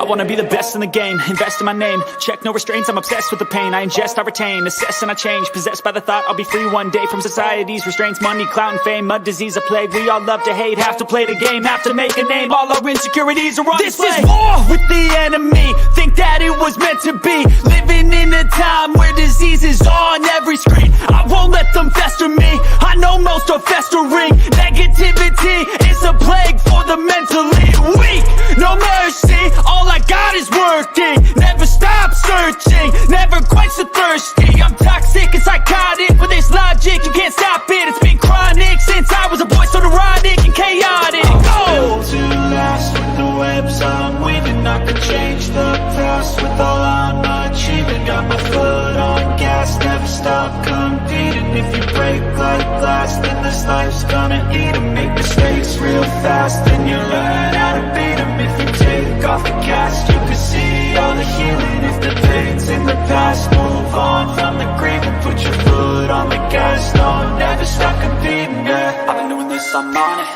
wanna be the best in the game, invest in my name, check no restraints, I'm obsessed with the pain. I ingest, I retain, assess and I change, possessed by the thought I'll be free one day from society's restraints. Money, clout and fame, mud, disease, a plague. We all love to hate, have to play the game, have to make a name. All our insecurities are on display. This is war with the enemy, think that it was meant to be. Living in a time where disease is on every screen. I won't let them fester me, I know most are festering. Negativity is a plague for the mentally weak. No mercy, all I got is working. Never stop searching, never quench the thirsty. I'm toxic and psychotic, with this logic you can't stop it. It's been chronic since I was a boy, so neurotic and chaotic. Built to last with the webs I'm weaving. I could change the past with all I'm achieving. Got my foot on gas, never stop competing. If you break like glass, then this life's gonna eat 'em. Make mistakes real fast, then you learn how to beat 'em. If you take off the cast, you can see all the healing. If the pain's in the past, move on from the grave and put your foot on the gas. No, never stop competing, yeah. I've been doing this, I'm on it.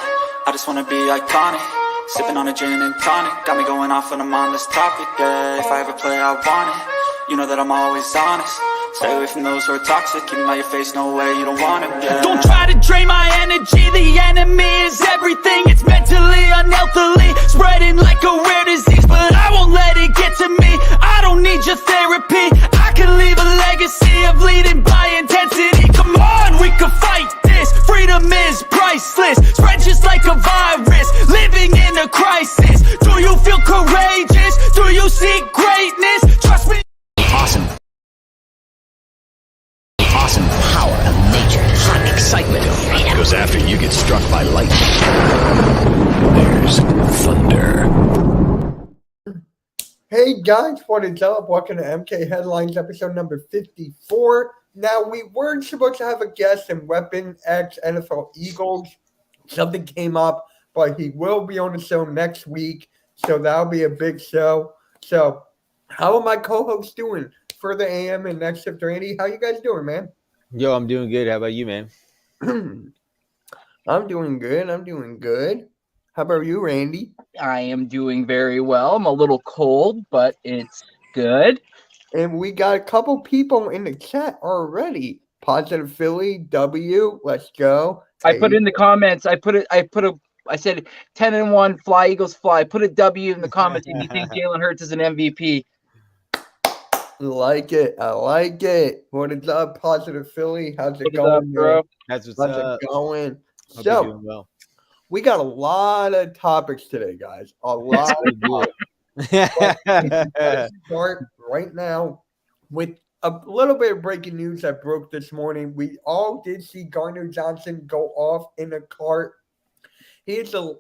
I just wanna be iconic. Sipping on a gin and tonic, got me going off when I'm on this topic, yeah. If I ever play, I want it. You know that I'm always honest. Stay away from those who are toxic. Keep them out your face, no way, you don't want it, yeah. Don't try to drain my energy. The enemy is everything. It's mentally, unhealthily, spreading like a rare disease. But I won't let it get to me. I don't need your therapy. I can leave a legacy of leading by intensity. Come on, we can fight this. Freedom is priceless. Spread just like a virus. Living in a crisis. Do you feel courageous? Do you seek greatness? Trust me. Awesome. Awesome power of nature. Hot excitement of freedom. Goes after you get struck by lightning. Here's thunder. Hey guys, what is up? Welcome to MK Headlines episode number 54. Now, we weren't supposed to have a guest in Weapon X NFL Eagles. Something came up, but he will be on the show next week, so that'll be a big show. So, how are my co-hosts doing for the AM and Next Shift? Randy, how you guys doing, man? Yo, I'm doing good. How about you, man? I'm doing good. How about you, Randy? I am doing very well. I'm a little cold, but it's good. And we got a couple people in the chat already. Positive Philly, W, let's go. I put in the comments. I said 10-1, fly Eagles fly. Put a W in the comments if you think Jalen Hurts is an MVP. I like it. What is up, Positive Philly? How's it What's going, up, bro? That's what's How's up. it going? Hope So, you're doing well. we got a lot of topics today, guys. A lot of topics. Start right now with a little bit of breaking news that broke this morning. We all did see Gardner Johnson go off in a cart. He has a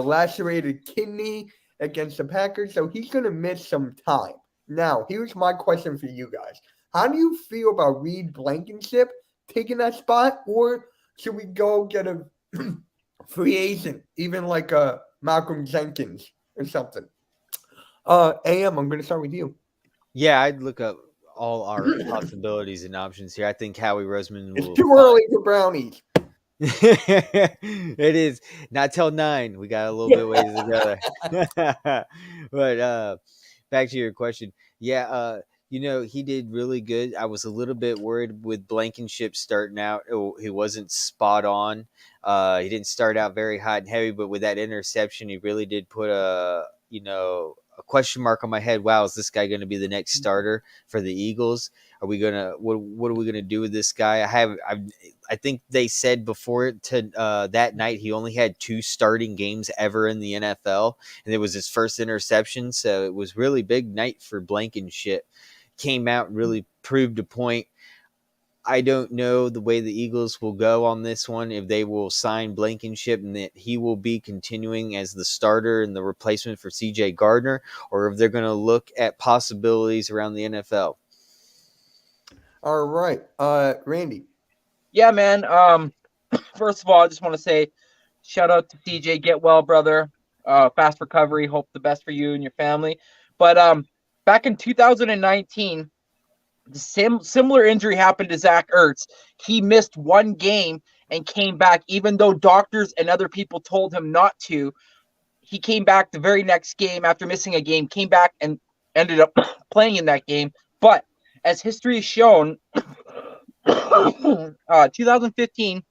lacerated kidney against the Packers, so he's going to miss some time. Now, here's my question for you guys. How do you feel about Reed Blankenship taking that spot, or should we go get a free agent, even like a Malcolm Jenkins or something? AM, I'm going to start with you. Yeah, I'd look up all our possibilities and options here. I think Howie Roseman will. It's too early for brownies. It is not till 9. We got a little bit ways to go. But back to your question. Yeah, he did really good. I was a little bit worried with Blankenship starting out. He wasn't spot on. He didn't start out very hot and heavy, but with that interception, he really did put a question mark on my head. Wow, is this guy going to be the next starter for the Eagles? Are we gonna what are we gonna do with this guy? I think they said before that night he only had 2 starting games ever in the NFL, and it was his first interception. So it was really big night for Blankenship. Came out and really proved a point. I don't know the way the Eagles will go on this one, if they will sign Blankenship and that he will be continuing as the starter and the replacement for CJ Gardner, or if they're going to look at possibilities around the NFL. All right. Randy. Yeah, man. First of all, I just want to say shout out to CJ. Get well, brother. Fast recovery. Hope the best for you and your family. But back in 2019, the similar injury happened to Zach Ertz. He missed 1 game and came back, even though doctors and other people told him not to. he came back the very next game after missing a game, came back and ended up playing in that game. But as history has shown, 2015,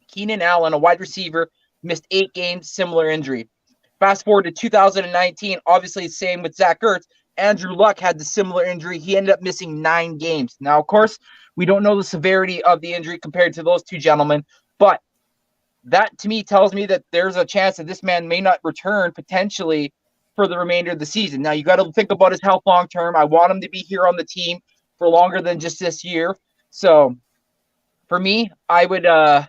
Keenan Allen, a wide receiver, missed 8 games, similar injury. Fast forward to 2019, obviously same with Zach Ertz. Andrew Luck had the similar injury. He ended up missing 9 games. Now, of course, we don't know the severity of the injury compared to those two gentlemen, but that to me tells me that there's a chance that this man may not return potentially for the remainder of the season. Now, you got to think about his health long term. I want him to be here on the team for longer than just this year. So for me, I would I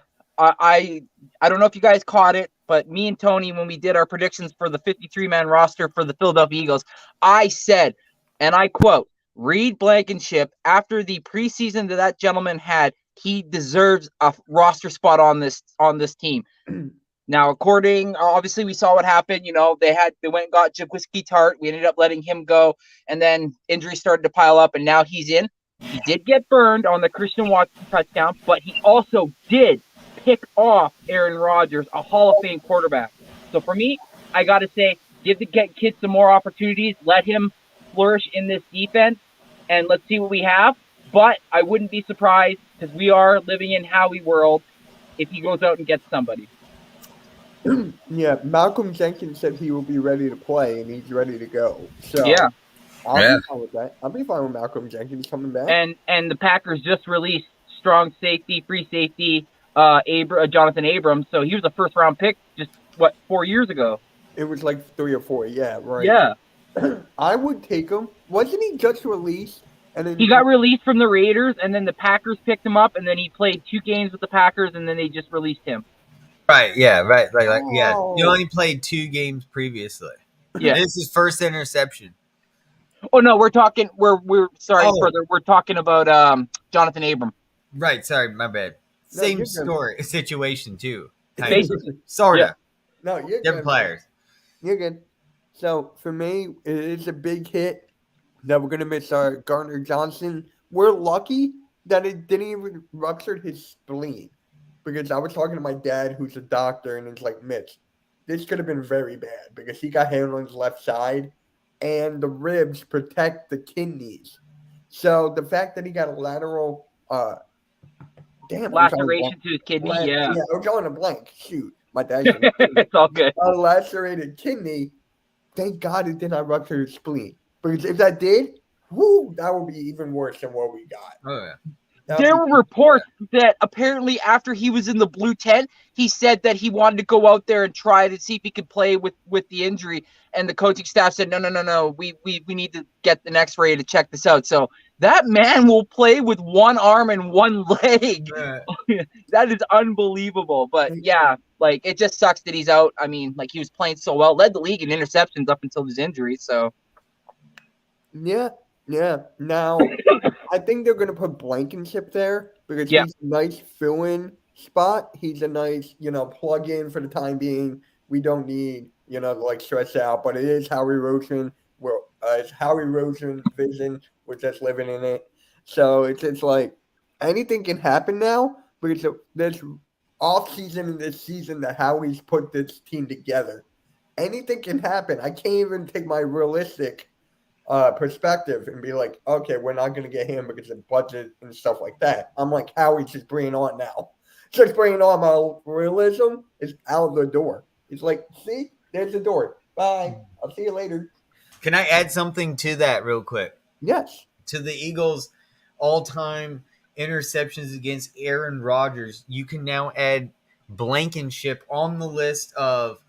don't know if you guys caught it, but me and Tony, when we did our predictions for the 53-man roster for the Philadelphia Eagles, I said, and I quote, Reed Blankenship, after the preseason that gentleman had, he deserves a roster spot on this team. Now, obviously we saw what happened. You know, they went and got Jaquiski Tart. We ended up letting him go, and then injuries started to pile up, and now he's in. He did get burned on the Christian Watson touchdown, but he also did pick off Aaron Rodgers, a Hall of Fame quarterback. So for me, I got to say, give the kid some more opportunities. Let him flourish in this defense, and let's see what we have. But I wouldn't be surprised, because we are living in Howie world, if he goes out and gets somebody. Yeah, Malcolm Jenkins said he will be ready to play, and he's ready to go. So Yeah. I'll be fine with that. I'll be fine with Malcolm Jenkins coming back. And the Packers just released strong safety, free safety, Jonathan Abrams. So he was a first-round pick just, 4 years ago? It was like 3 or 4, yeah, right. Yeah. I would take him. Wasn't he just released? And then He got released from the Raiders, and then the Packers picked him up, and then he played 2 games with the Packers, and then they just released him. Right, yeah, right. Yeah. Oh. You only played 2 games previously. Yeah. This is his first interception. Oh no, we're talking. We're sorry, brother. We're talking about Jonathan Abram. Right, sorry, my bad. No, Same you're good. situation too. Basically. Sort of. Yeah. No, you're Different good. players. You're good. So for me, it is a big hit that we're gonna miss Gardner Johnson. We're lucky that it didn't even rupture his spleen, because I was talking to my dad, who's a doctor, and it's like, Mitch, this could have been very bad because he got hit on his left side, and the ribs protect the kidneys. So the fact that he got a lateral, laceration to his kidney. Yeah, I'm drawing a blank. Shoot, my dad. it's all good. A lacerated kidney. Thank God it did not rupture his spleen, because if that did, that would be even worse than what we got. Oh yeah. There were reports that apparently after he was in the blue tent, he said that he wanted to go out there and try to see if he could play with the injury. And the coaching staff said, no. We need to get an X-ray to check this out. So that man will play with one arm and one leg. That is unbelievable. But yeah, like, it just sucks that he's out. I mean, like, he was playing so well, led the league in interceptions up until his injury. So yeah. Now, I think they're going to put Blankenship there because he's a nice fill-in spot. He's a nice, plug-in for the time being. We don't need, like, stress out. But it is Howie Roseman. It's Howie Roseman's vision. We're just living in it. So it's like anything can happen now because this off-season and this season that Howie's put this team together. Anything can happen. I can't even take my realistic perspective and be like, okay, we're not going to get him because of budget and stuff like that. I'm like, Howie's just bringing on now. Just bringing on my realism is out the door. It's like, see, there's the door. Bye. I'll see you later. Can I add something to that real quick? Yes. To the Eagles' all-time interceptions against Aaron Rodgers, you can now add Blankenship on the list of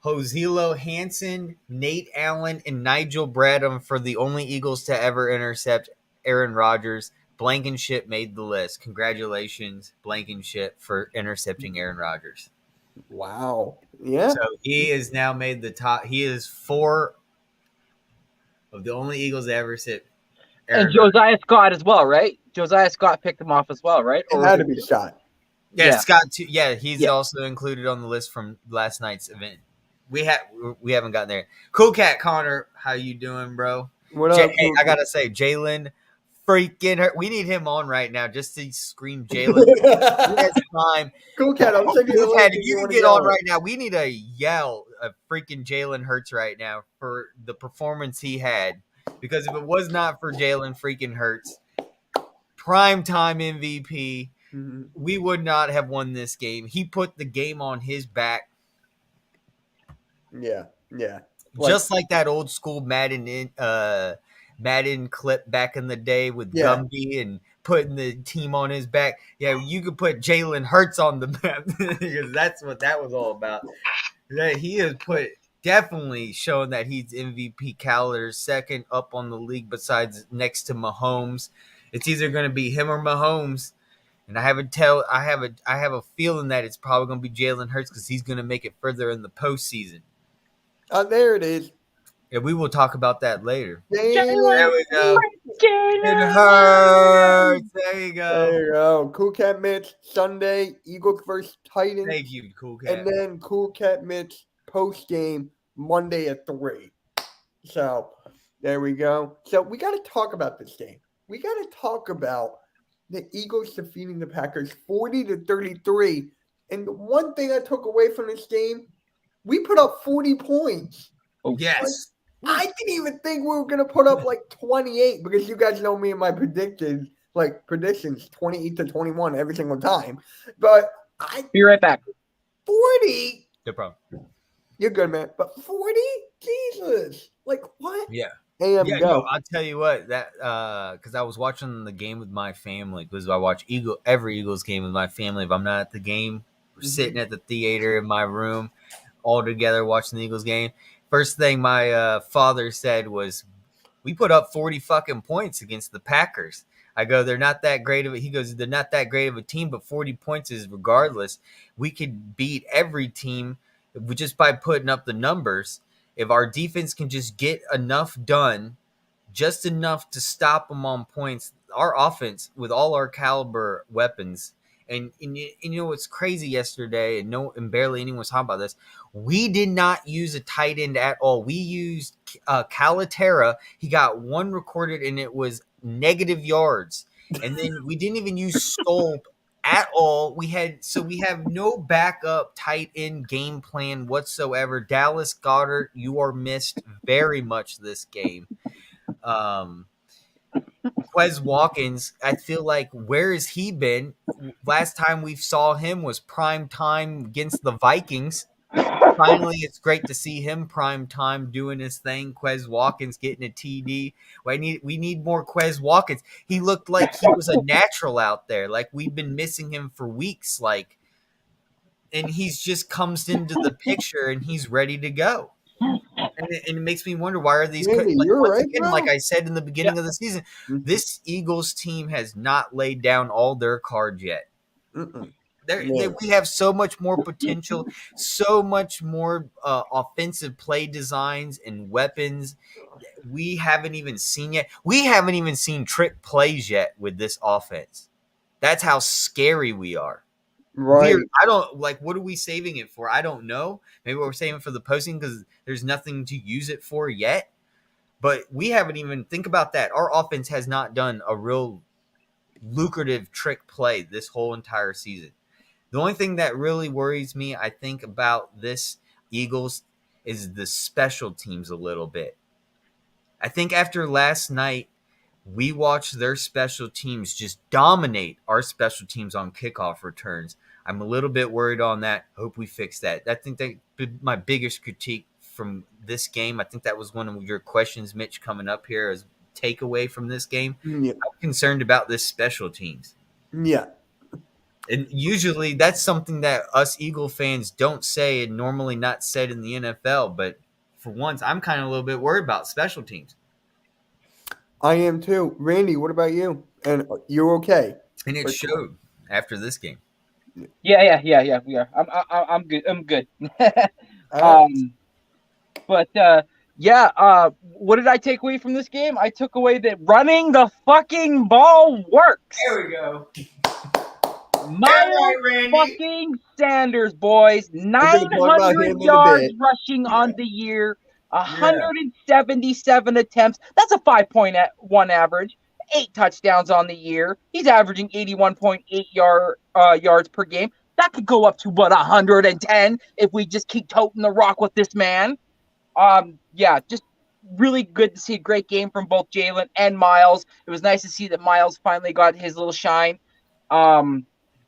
Josilo Hansen, Nate Allen, and Nigel Bradham for the only Eagles to ever intercept Aaron Rodgers. Blankenship made the list. Congratulations, Blankenship, for intercepting Aaron Rodgers. Wow. Yeah. So he has now made the top. He is 4 of the only Eagles to ever sit. And Josiah Scott as well, right? Josiah Scott picked him off as well, right? It had to be Scott. Yeah, Scott too. Yeah, he's also included on the list from last night's event. We haven't gotten there. Cool Cat Connor, how you doing, bro? What up? Hey, I gotta say, Jalen freaking hurt. We need him on right now just to scream Jalen. He has time. Cool Cat, I'm sending you the Cool Cat, link if if you can want to get yell on it. right now, we need to yell a freaking Jalen Hurts right now for the performance he had. Because if it was not for Jalen freaking Hurts, primetime MVP, Mhm. we would not have won this game. He put the game on his back, Yeah. just like that old school Madden clip back in the day with Yeah. Gumby and putting the team on his back. Yeah, you could put Jalen Hurts on the map because that's what that was all about. That he has put definitely shown that he's MVP caliber, second up on the league besides next to Mahomes. It's either going to be him or Mahomes. And I have a feeling that it's probably going to be Jalen Hurts because he's going to make it further in the postseason. There it is. And we will talk about that later. Jalen. There we go. It Jalen. hurts. There you go. There you go. Cool Cat Mitch, Sunday, Eagles versus Titans. Thank you, Cool Cat. And then Cool Cat Mitch post game Monday at 3. So there we go. So we got to talk about this game. We got to talk about the Eagles defeating the Packers 40-33. And the one thing I took away from this game, we put up 40 points. Yes. I didn't even think we were going to put up like 28 because you guys know me and my predictions 28-21 every single time. But Be right back. 40? No problem. You're good, man. But 40? Jesus. Like, what? Yeah. AM, Yeah, go. no, I'll tell you what, that because I was watching the game with my family, because I watch every Eagles game with my family. If I'm not at the game, we're sitting at the theater in my room all together watching the Eagles game. First thing my father said was, we put up 40 fucking points against the Packers. I go, they're not that great of a, he goes, they're not that great of a team, but 40 points is regardless. We could beat every team just by putting up the numbers. If our defense can just get enough done, just enough to stop them on points, our offense with all our caliber weapons, and you know what's crazy yesterday, and barely anyone was talking about this. We did not use a tight end at all. We used Calaterra. He got one recorded, and it was negative yards. And then we didn't even use Stolp at all. We have no backup tight end game plan whatsoever. Dallas Goedert, you are missed very much this game. Quez Watkins, I feel like, where has he been? Last time we saw him was prime time against the Vikings. Finally, it's great to see him prime time doing his thing. Quez Watkins getting a TD. We need more Quez Watkins. He looked like he was a natural out there. Like, we've been missing him for weeks. And he's just comes into the picture and he's ready to go. And it makes me wonder, why are these Randy, you're once right, again, bro. like I said in the beginning of the season, this Eagles team has not laid down all their cards yet. Mm-mm. We have so much more potential, so much more offensive play designs and weapons we haven't even seen yet. We haven't even seen trick plays yet with this offense. That's how scary we are. Right. I don't like, what are we saving it for? I don't know. Maybe we're saving it for the posting because there's nothing to use it for yet. But we haven't even, think about that. Our offense has not done a real lucrative trick play this whole entire season. The only thing that really worries me, I think, about this Eagles is the special teams a little bit. I think after last night, we watched their special teams just dominate our special teams on kickoff returns. I'm a little bit worried on that. Hope we fix that. I think that my biggest critique from this game. I think that was one of your questions, Mitch, coming up here as takeaway from this game. Yeah. I'm concerned about this special teams. Yeah. And usually that's something that us Eagle fans don't say and normally not said in the NFL. But for once, I'm kind of a little bit worried about special teams. I am too. Randy, what about you? And you're okay. And it showed after this game. Yeah. We are. I'm good. I'm good. What did I take away from this game? I took away that running the fucking ball works. There we go. Miles fucking Sanders, boys. 900 yards rushing on the year. 177 attempts. That's a 5.1 average. 8 touchdowns on the year. He's averaging 81.8 yards per game. That could go up to what 110 if we just keep toting the rock with this man. Yeah, just really good to see a great game from both Jalen and Miles. It was nice to see that Miles finally got his little shine.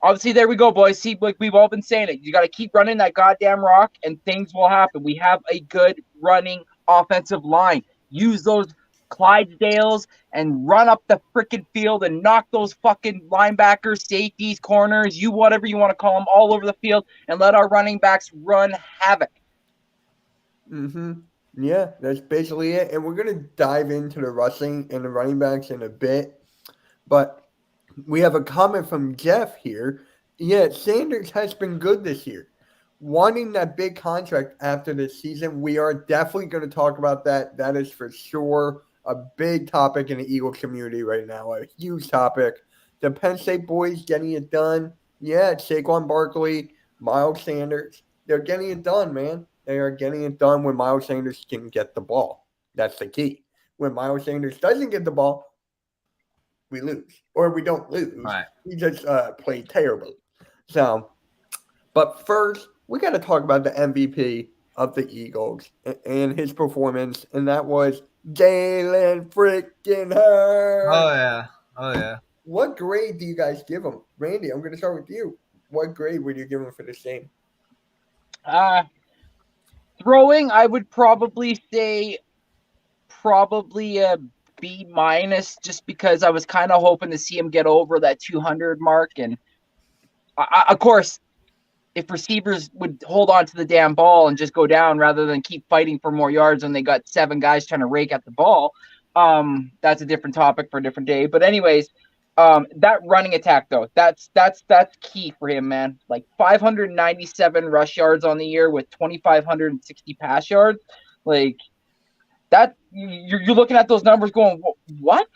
Obviously, there we go, boys. See, like we've all been saying it, you got to keep running that goddamn rock, and things will happen. We have a good running offensive line. Use those Clydesdales and run up the freaking field and knock those fucking linebackers, safeties, corners, you whatever you want to call them, all over the field, and let our running backs run havoc. Mm-hmm. Yeah, that's basically it. And we're going to dive into the rushing and the running backs in a bit. But we have a comment from Jeff here. Yeah, Sanders has been good this year. Wanting that big contract after this season, we are definitely going to talk about that. That is for sure a big topic in the Eagle community right now, a huge topic. The Penn State boys getting it done. Yeah, Saquon Barkley, Miles Sanders, they're getting it done, man. They are getting it done when Miles Sanders can get the ball. That's the key. When Miles Sanders doesn't get the ball, we lose. Or we don't lose. Right. We just play terribly. So, but first, we got to talk about the MVP of the Eagles and his performance, and that was Jalen freaking Hurts. Oh yeah. Oh yeah. What grade do you guys give him? Randy, I'm going to start with you. What grade would you give him for this game? Throwing, I would probably say a B minus, just because I was kind of hoping to see him get over that 200 mark. And of course, if receivers would hold on to the damn ball and just go down rather than keep fighting for more yards when they got 7 guys trying to rake at the ball, that's a different topic for a different day. But anyways, that running attack though, that's key for him, man. Like 597 rush yards on the year with 2,560 pass yards. Like that, you're looking at those numbers going, what?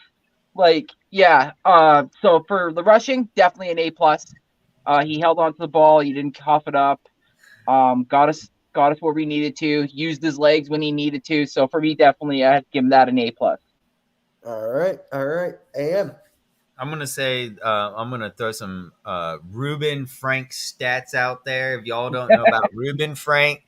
Like, yeah. So for the rushing, definitely an A+. He held on to the ball. He didn't cough it up. Got us where we needed to. Used his legs when he needed to. So for me, definitely, I'd give him that an A+. All right. AM. I'm gonna say I'm gonna throw some Ruben Frank stats out there. If y'all don't know about Ruben Frank,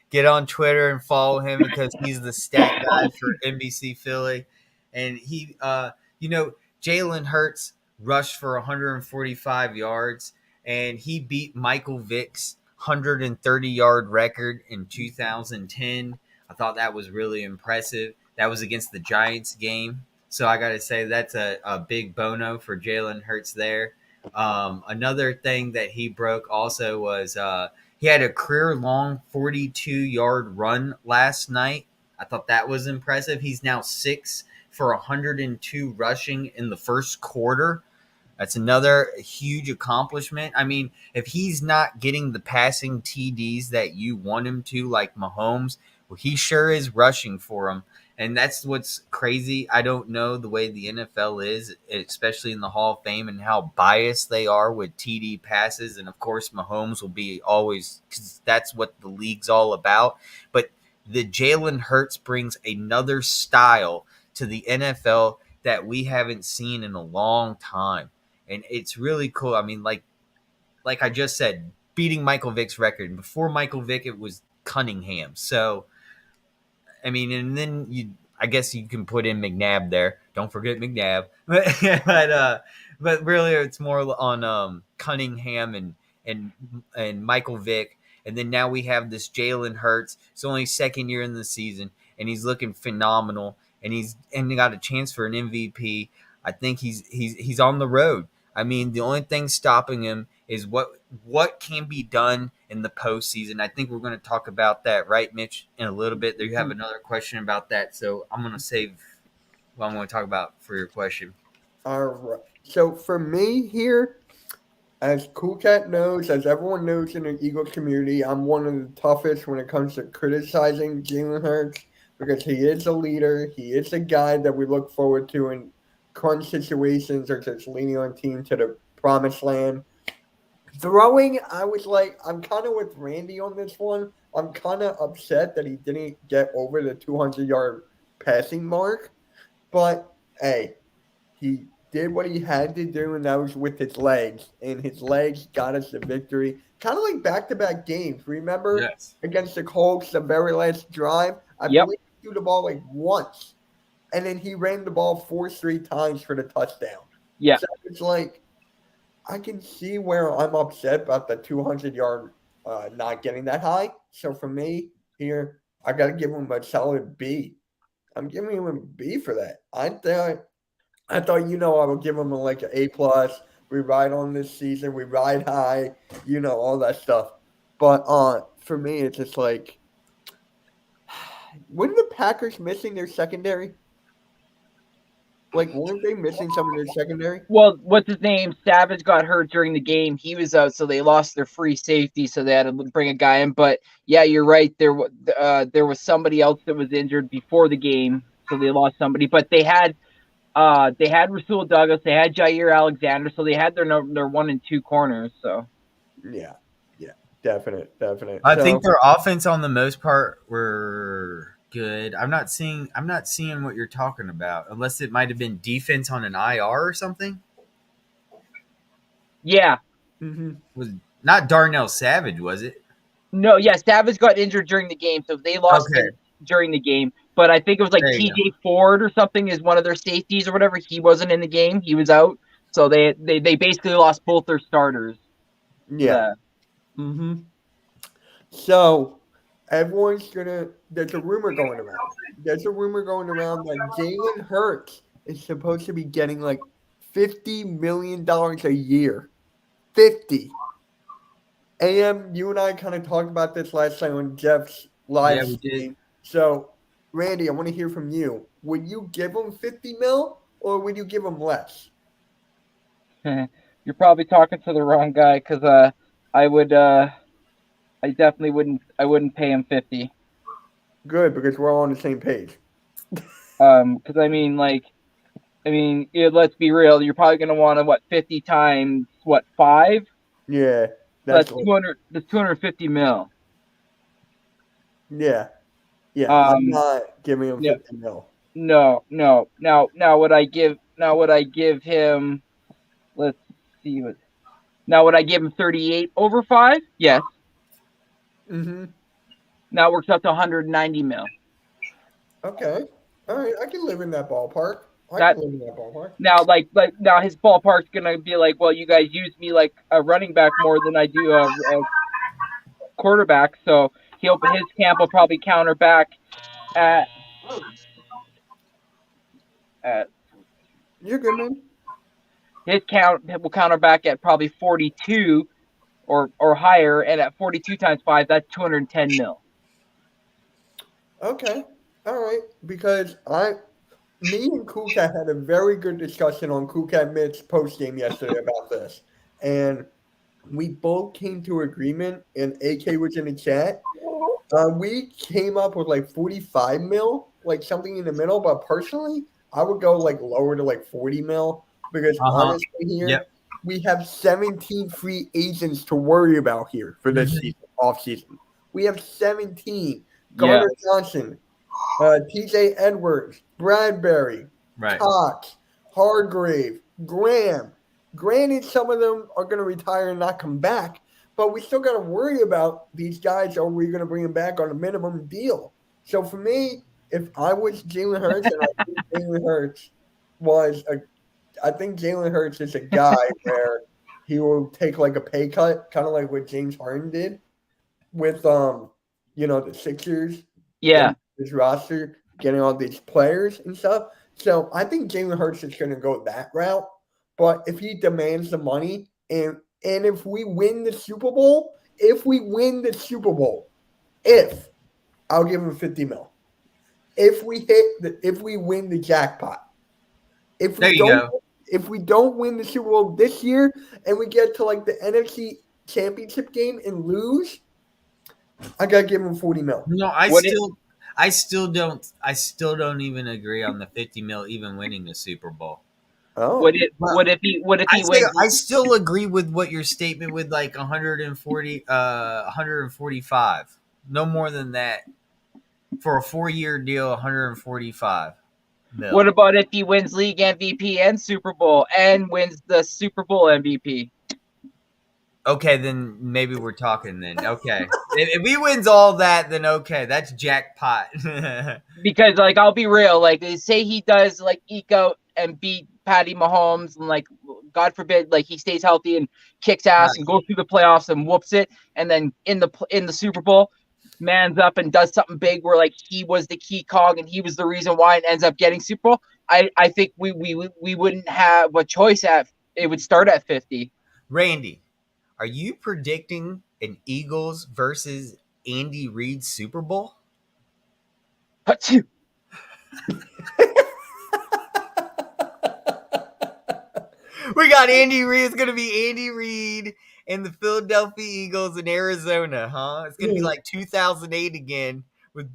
get on Twitter and follow him because he's the stat guy for NBC Philly. And he, Jalen Hurts rushed for 145 yards, and he beat Michael Vick's 130-yard record in 2010. I thought that was really impressive. That was against the Giants game. So I got to say that's a big bono for Jalen Hurts there. Another thing that he broke also was he had a career-long 42-yard run last night. I thought that was impressive. He's now 6 for 102 rushing in the first quarter. That's another huge accomplishment. I mean, if he's not getting the passing TDs that you want him to, like Mahomes, well, he sure is rushing for them. And that's what's crazy. I don't know the way the NFL is, especially in the Hall of Fame, and how biased they are with TD passes. And, of course, Mahomes will be always – because that's what the league's all about. But the Jalen Hurts brings another style to the NFL that we haven't seen in a long time. And it's really cool. I mean, like I just said, beating Michael Vick's record. Before Michael Vick, it was Cunningham. So – I mean, and then I guess you can put in McNabb there. Don't forget McNabb. But really, it's more on Cunningham and Michael Vick. And then now we have this Jalen Hurts. It's only second year in the season, and he's looking phenomenal. And he got a chance for an MVP. I think he's on the road. I mean, the only thing stopping him is what can be done in the postseason. I think we're going to talk about that, right, Mitch, in a little bit. You have another question about that, so I'm going to save what I'm going to talk about for your question. All right. So for me here, as Cool Cat knows, as everyone knows in the Eagles community, I'm one of the toughest when it comes to criticizing Jalen Hurts because he is a leader. He is a guy that we look forward to in crunch situations or just leading on team to the promised land. Throwing, I was like, I'm kind of with Randy on this one. I'm kind of upset that he didn't get over the 200-yard passing mark. But, hey, he did what he had to do, and that was with his legs. And his legs got us the victory. Kind of like back-to-back games. Remember Yes. against the Colts, the very last drive? I Yep. believe he threw the ball like once. And then he ran the ball 4 straight times for the touchdown. Yeah. So it's like, I can see where I'm upset about the 200-yard not getting that high. So for me here, I got to give him a solid B. I'm giving him a B for that. I thought I would give him like an A plus. We ride on this season. We ride high. All that stuff. But for me, it's just like, weren't the Packers missing their secondary? Like, weren't they missing some of their secondary? Well, what's his name? Savage got hurt during the game. He was out, so they lost their free safety, so they had to bring a guy in. But yeah, you're right. There was somebody else that was injured before the game, so they lost somebody. But they had Rasul Douglas, they had Jair Alexander, so they had their 1 and 2 corners. So Yeah, definite. I So, think their offense on the most part were good. I'm not seeing what you're talking about, unless it might have been defense on an IR or something. yeah, Was not Darnell Savage, was it? no, yeah, Savage got injured during the game, so they lost Okay. him during the game. But I think it was like There you TJ Ford or something is one of their safeties or whatever. He wasn't in the game; he was out. So they basically lost both their starters. yeah. So, there's a rumor going around. There's a rumor going around that Jalen Hurts is supposed to be getting like $50 million a year. 50. AM, you and I kind of talked about this last time on Jeff's live Yeah, we did. stream. So, Randy, I want to hear from you. Would you give him 50 mil or would you give him less? You're probably talking to the wrong guy because I would I definitely wouldn't pay him 50. Good, because we're all on the same page. Because let's be real. You're probably gonna want to 50 times 5? Yeah. That's 200. That's 250 mil. Yeah. I'm not giving him 50 mil. No. Now would I give him? Let's see what. Now would I give him 38 over 5? Yes. Now it works out to 190 mil. Okay. All right. I can live in that ballpark. Now his ballpark's gonna be like, well, you guys use me like a running back more than I do a quarterback, so his camp will probably counter back at You're good, man. His count will counter back at probably 42 or higher, and at 42 times 5, that's 210 mil. Okay. All right. Because me and Kukat had a very good discussion on Kukat Mit's post game yesterday about this. And we both came to agreement, and AK was in the chat. We came up with like 45 mil, like something in the middle. But personally, I would go like lower to like 40 mil because honestly here, we have 17 free agents to worry about here for this season, off season. We have 17. Gardner Johnson, TJ Edwards, Bradbury, Cox, Hargrave, Graham. Granted, some of them are going to retire and not come back, but we still got to worry about these guys. Are we going to bring them back on a minimum deal? So for me, if I was Jalen Hurts, and I think Jalen Hurts is a guy where he will take like a pay cut, kind of like what James Harden did with the Sixers. Yeah. His roster, getting all these players and stuff. So I think Jalen Hurts is going to go that route. But if he demands the money, and if we win the Super Bowl, I'll give him 50 mil. If we win the jackpot. If we don't win the Super Bowl this year and we get to like the NFC Championship game and lose, I gotta give him 40 mil. No, I still don't even agree on the 50 mil even winning the Super Bowl. Oh, what if he wins? I still agree with what your statement with like 145. No more than that. For a 4-year deal, 145. mil. What about if he wins league MVP and Super Bowl and wins the Super Bowl MVP? Okay, then maybe we're talking then. Okay. If he wins all that, then okay, that's jackpot. Because like I'll be real, like they say he does like eke out and beat Patty Mahomes and like God forbid like he stays healthy and kicks ass and goes through the playoffs and whoops it, and then in the Super Bowl mans up and does something big where like he was the key cog and he was the reason why it ends up getting Super Bowl. I think we wouldn't have a choice at it would start at 50. Randy, are you predicting an Eagles versus Andy Reid Super Bowl? Achoo. We got Andy Reid. It's going to be Andy Reid and the Philadelphia Eagles in Arizona, huh? It's going to be like 2008 again with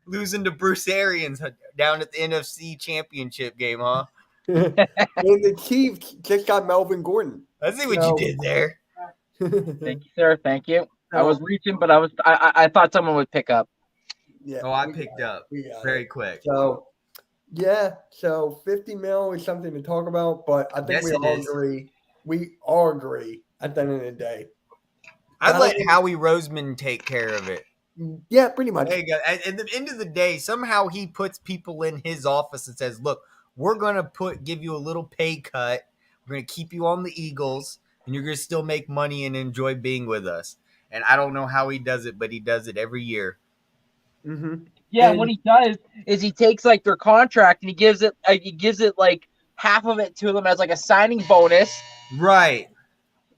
losing to Bruce Arians down at the NFC Championship game, huh? And the Chiefs just got Melvin Gordon. I see what you did there. Thank you, sir. Thank you. I was reaching, but I thought someone would pick up. Yeah. Oh, I picked up very quick. So, yeah. So 50 mil is something to talk about, but I think Yes, we it all is. agree. We all agree at the end of the day. I'd let Howie Roseman take care of it. Yeah, pretty much. There you go. At the end of the day, somehow he puts people in his office and says, look, we're going to give you a little pay cut. We're going to keep you on the Eagles, and you're going to still make money and enjoy being with us. And I don't know how he does it, but he does it every year. Mm-hmm. Yeah, and what he does is he takes like their contract and he gives it like half of it to them as like a signing bonus. Right.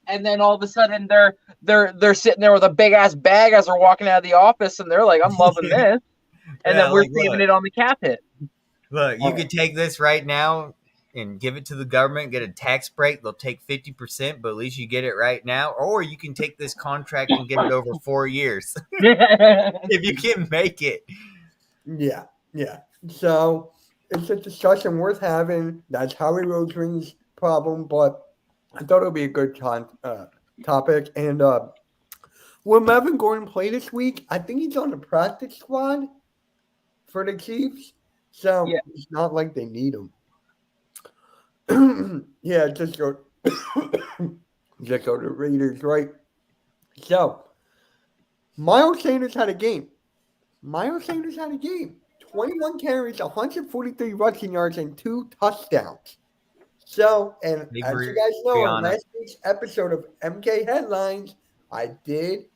And then all of a sudden they're sitting there with a big ass bag as they're walking out of the office and they're like, I'm loving this. And then we're saving it on the cap hit. Look, you could take this right now and give it to the government, get a tax break. They'll take 50%, but at least you get it right now. Or you can take this contract and get it over 4 years. If you can make it. Yeah, yeah. So it's a discussion worth having. That's Howie Roseman's problem, but I thought it would be a good topic. And will Melvin Gordon play this week? I think he's on the practice squad for the Chiefs. So it's not like they need him. Yeah, just go to the Raiders, right? So Miles Sanders had a game. 21 carries, 143 rushing yards, and 2 touchdowns. So, and as you guys know, on last week's episode of MK Headlines,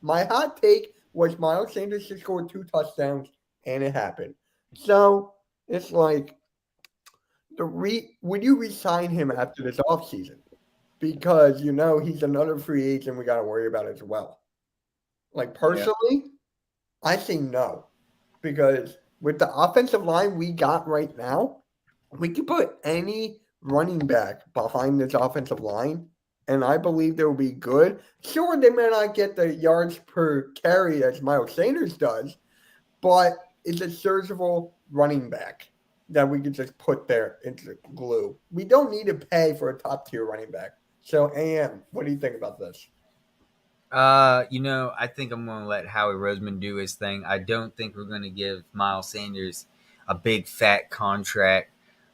my hot take was Miles Sanders should score 2 touchdowns, and it happened. So, it's like, would you resign him after this offseason? Because, he's another free agent we got to worry about as well. Like, personally, I say no. Because with the offensive line we got right now, we can put any running back behind this offensive line, and I believe they will be good. Sure, they may not get the yards per carry as Miles Sanders does, but it's a serviceable running back that we can just put there into glue. We don't need to pay for a top-tier running back. So, AM, what do you think about this? I think I'm going to let Howie Roseman do his thing. I don't think we're going to give Miles Sanders a big fat contract.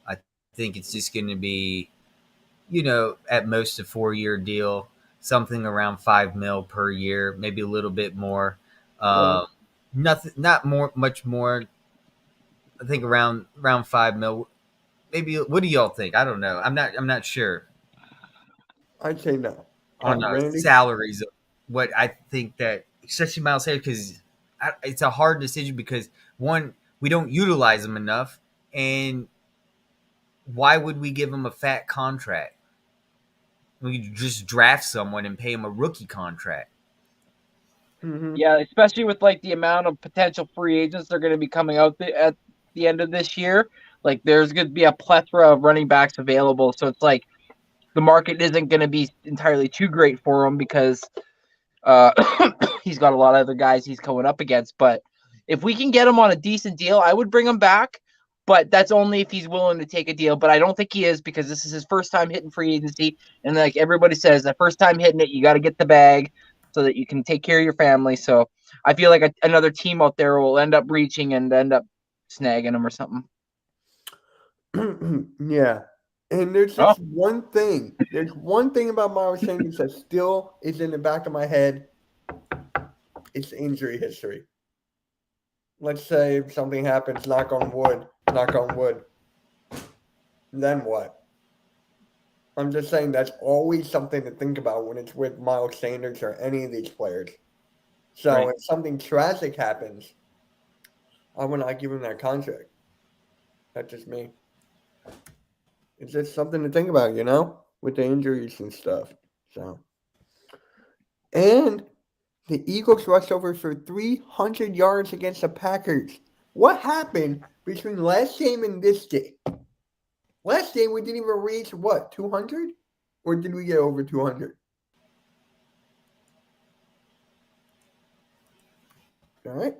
I think it's just going to be, at most a 4-year deal, something around $5 million per year, maybe a little bit more. Not much more. I think around $5 million. Maybe. What do y'all think? I don't know. I'm not sure. I'd say no. On salaries. What I think that, especially Miles Sanders, because it's a hard decision because, one, we don't utilize him enough, and why would we give him a fat contract? We could just draft someone and pay him a rookie contract. Mm-hmm. Yeah, especially with like the amount of potential free agents that are going to be coming out at the end of this year. Like, there's going to be a plethora of running backs available, so it's like the market isn't going to be entirely too great for him because he's got a lot of other guys he's going up against. But if we can get him on a decent deal, I would bring him back. But that's only if he's willing to take a deal. But I don't think he is, because this is his first time hitting free agency. And like everybody says, the first time hitting it, you got to get the bag so that you can take care of your family. So I feel like another team out there will end up reaching and end up snagging him or something. Yeah. And there's Oh, just one thing. There's one thing about Miles Sanders that still is in the back of my head. It's injury history. Let's say if something happens, knock on wood, then what? I'm just saying that's always something to think about when it's with Miles Sanders or any of these players. So right. if something tragic happens, I would not give him that contract. That's just me. It's just something to think about, with the injuries and stuff. So, and the Eagles rushed over for 300 yards against the Packers. What happened between last game and this game? Last game we didn't even reach what, 200? Or did we get over 200? All right.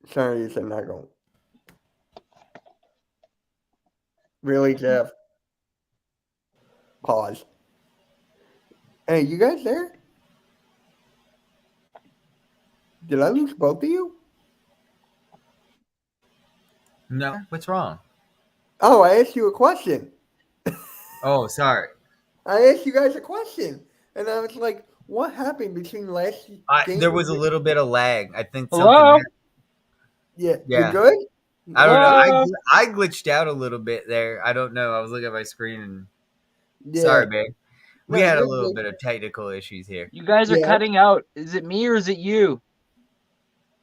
Sorry, you said not going. Really, Jeff? Pause. Hey, you guys there? Did I lose both of you? No, what's wrong? Oh, I asked you a question. Oh, sorry. I asked you guys a question. And I was like, what happened between last game There and was a this? little bit of lag. I think something Hello? happened. Yeah, you Yeah. good? I don't know. Hello? I glitched out a little bit there. I don't know. I was looking at my screen and Yeah. sorry, babe. We No, had a you're little good. bit of technical issues here. You guys are Yeah, cutting out. Is it me or is it you?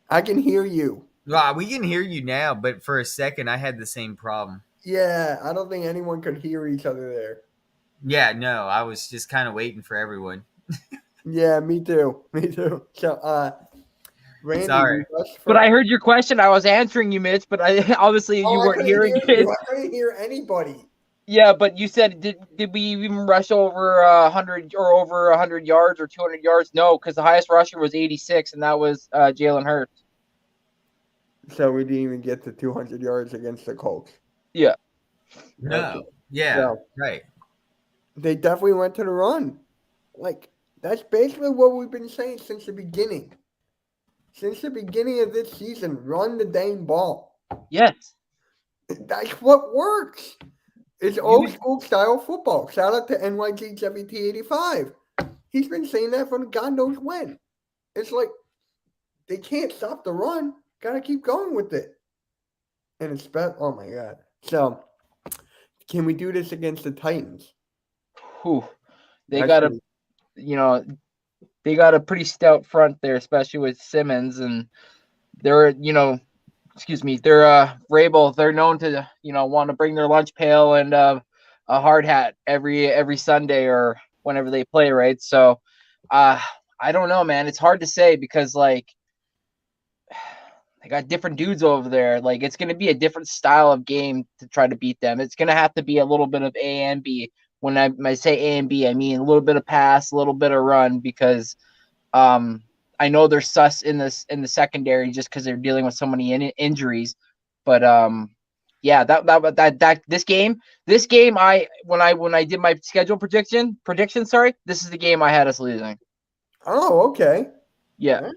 I can hear you. Well, we can hear you now, but for a second I had the same problem. Yeah, I don't think anyone could hear each other there. Yeah, no, I was just kind of waiting for everyone. Yeah, me too. Me too. So, Randy, Sorry. we rushed But I for. heard your question. I was answering you, Mitch, but I obviously you Oh, I weren't couldn't hearing hear it. you. I couldn't hear anybody. Yeah, but you said did we even rush over 100 or over 100 yards or 200 yards? No, because the highest rusher was 86, and that was Jalen Hurts. So we didn't even get to 200 yards against the Colts. Yeah. No. Okay. Yeah. So Right. they definitely went to the run. Like, that's basically what we've been saying since the beginning. Since the beginning of this season, run the dang ball. Yes. That's what works. It's old You school style football. Shout out to NYG WT85. He's been saying that from God knows when. It's like they can't stop the run. Gotta keep going with it. And it's oh my god. So can we do this against the Titans? whew, they That's got a gonna- you know they got a pretty stout front there, especially with Simmons, and they're excuse me, they're Rabel. They're known to want to bring their lunch pail and a hard hat every Sunday or whenever they play, right? So, I don't know, man. It's hard to say because like they got different dudes over there. Like it's going to be a different style of game to try to beat them. It's going to have to be a little bit of A and B. When I say A and B, I mean a little bit of pass, a little bit of run because I know they're sus in the secondary just because they're dealing with so many injuries. But yeah, that this game I when I did my schedule prediction, sorry, this is the game I had us losing. Oh, okay. Yeah.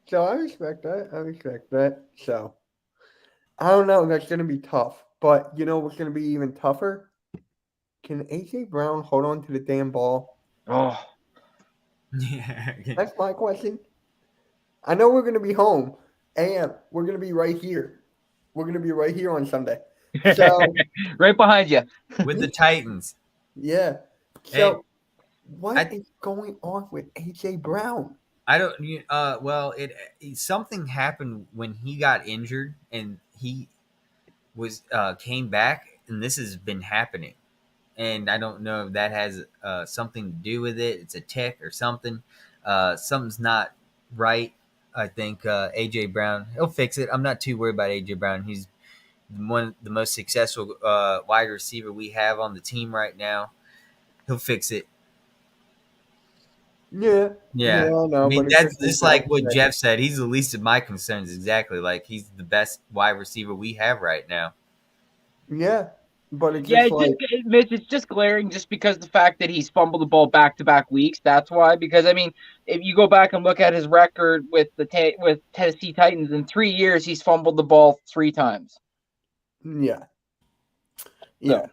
So I respect that. I respect that. So I don't know. That's gonna be tough. But you know what's gonna be even tougher? Can AJ Brown hold on to the damn ball? Oh, Yeah. That's my question. I know we're gonna be home, and we're gonna be right here. We're gonna be right here on Sunday. So right behind you. With the Titans. yeah. Hey, So what is going on with AJ Brown? I don't. Well, something happened when he got injured, and he was came back, and this has been happening. And I don't know if that has something to do with it. It's a tick or something. Something's not right. I think AJ Brown, he'll fix it. I'm not too worried about AJ Brown. He's one of the most successful wide receiver we have on the team right now. He'll fix it. Yeah. Yeah. Yeah, I I know, mean, but it's that's just just like what unfortunate. Jeff said. He's the least of my concerns. Exactly. Like he's the best wide receiver we have right now. Yeah. but it's Yeah, just like Mitch, it's just glaring just because the fact that he's fumbled the ball back-to-back weeks. That's why. Because I mean, if you go back and look at his record with with Tennessee Titans in 3 years, he's fumbled the ball 3 times. yeah, yeah. So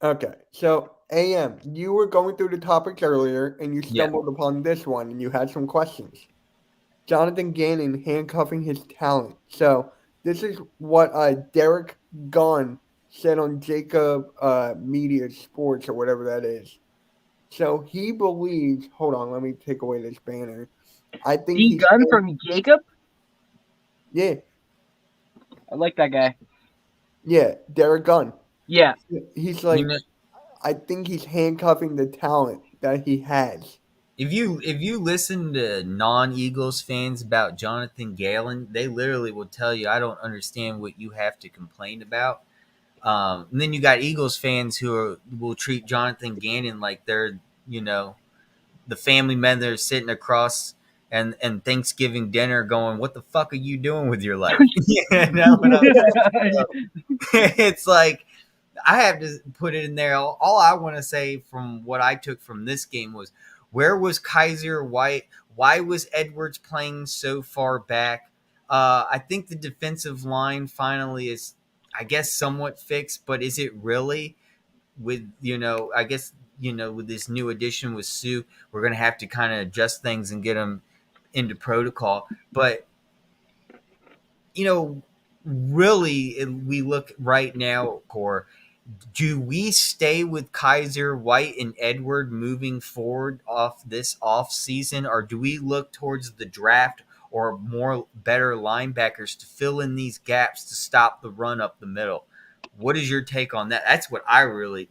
Okay, so AM, you were going through the topics earlier, and you Yeah. stumbled upon this one, and you had some questions. Jonathan Gannon handcuffing his talent. So this is what Derek Gunn said on Jacob Media Sports or whatever that is. So he believes. Hold on, let me take away this banner. I think D he's. Gun from Jacob, Yeah, I like that guy. yeah, Derek Gunn. Yeah, He's You like, know, I think he's handcuffing the talent that he has. if you listen to non-Eagles fans about Jonathan Galen, they literally will tell you, "I don't understand what you have to complain about." And then you got Eagles fans will treat Jonathan Gannon like they're, you know, the family men that are sitting across and Thanksgiving dinner going, "What the fuck are you doing with your life?" You know what I'm saying? So, it's like I have to put it in there. All I want to say from what I took from this game was, where was Kaiser White? Why was Edwards playing so far back? I think the defensive line finally is, I guess, somewhat fixed, but is it really? With, I guess, with this new addition with Sue, we're gonna have to kind of adjust things and get them into protocol. But really, we look right now, Core. Do we stay with Kaiser White and Edward moving forward off this off season, or do we look towards the draft or more better linebackers to fill in these gaps to stop the run up the middle? What is your take on that? That's what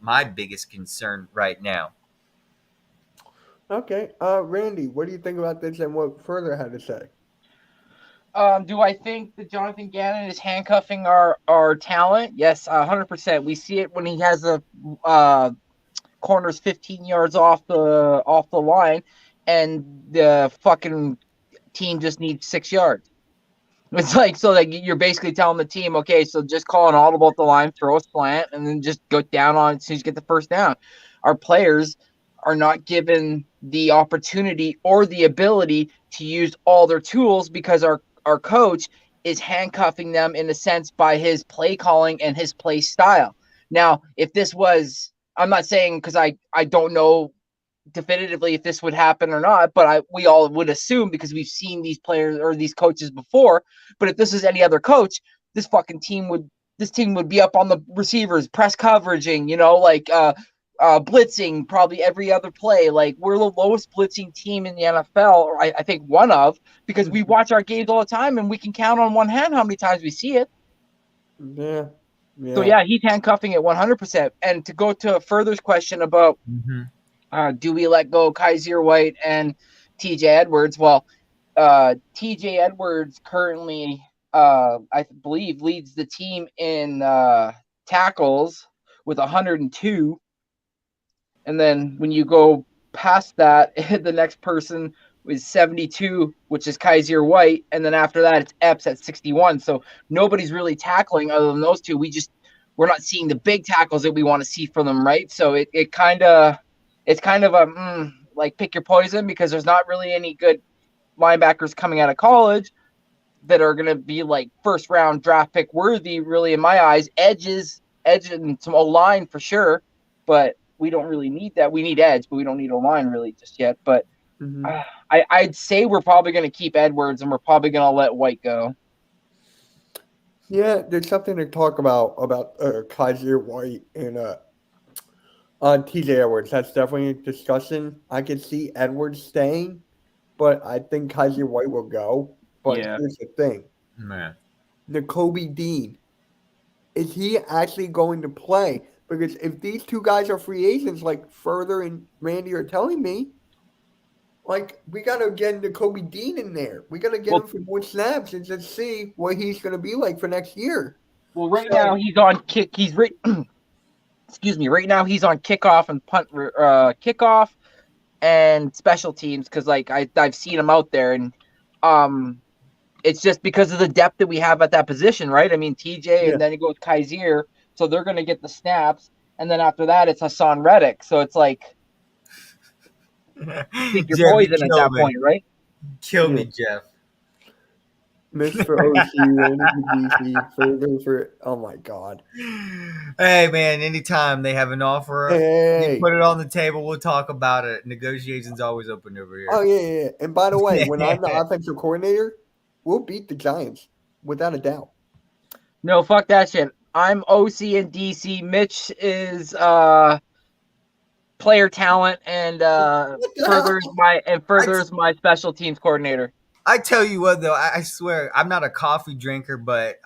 my biggest concern right now. Okay, Randy, what do you think about this and what further had to say? do I think that Jonathan Gannon is handcuffing our talent? Yes, 100%. We see it when he has a corners 15 yards off the line, and the fucking team just needs 6 yards. It's like, so like you're basically telling the team, okay, so just call an audible at the line, throw a slant, and then just go down on it as soon as you get the first down. Our players are not given the opportunity or the ability to use all their tools because our coach is handcuffing them in a sense by his play calling and his play style. Now, if this was, I'm not saying because I don't know definitively if this would happen or not, but we all would assume because we've seen these players or these coaches before. But if this is any other coach, this team would be up on the receivers, press coveraging, blitzing probably every other play. Like, we're the lowest blitzing team in the NFL, or I think one of, because we watch our games all the time and we can count on one hand how many times we see it. Yeah. So yeah, he's handcuffing it 100%. And to go to a further question about do we let go Kaiser White and TJ Edwards? Well, TJ Edwards currently, I believe, leads the team in tackles with 102. And then when you go past that, the next person is 72, which is Kaiser White. And then after that, it's Epps at 61. So nobody's really tackling other than those two. We're not seeing the big tackles that we want to see from them, right? So it's kind of a like pick your poison, because there's not really any good linebackers coming out of college that are going to be like first round draft pick worthy, really, in my eyes. Edge and some O-line for sure, but we don't really need that. We need edge, but we don't need O-line really just yet. But I'd say we're probably going to keep Edwards and we're probably going to let White go. Yeah, there's something to talk about Kaiser White and TJ Edwards. That's definitely a discussion. I can see Edwards staying, but I think Kaiser White will go. But here's the thing. Man. Nakobe Dean, is he actually going to play? Because if these two guys are free agents, like Further and Randy are telling me, like, we got to get Nakobe Dean in there. We got to get him for more snaps and just see what he's going to be like for next year. Well, now he's on kick. Excuse me. Right now he's on kickoff and punt, kickoff and special teams, because like I've seen him out there, and it's just because of the depth that we have at that position, right? I mean, TJ and then it goes Kaiser, so they're going to get the snaps. And then after that, it's Hassan Reddick. So it's like, pick your Jeff, you poison at kill that me. point, right? Kill Yeah. me, Jeff. Miss for OC, Randy for DC, further for oh my god. Hey man, anytime they have an offer, you Hey. put it on the table. We'll talk about it. Negotiations always open over Oh here. yeah. And by the way, when I'm the offensive coordinator, we'll beat the Giants without a doubt. No, fuck that shit. I'm OC and DC. Mitch is player talent and What the hell? furthers my special teams coordinator. I tell you what, though, I swear I'm not a coffee drinker, but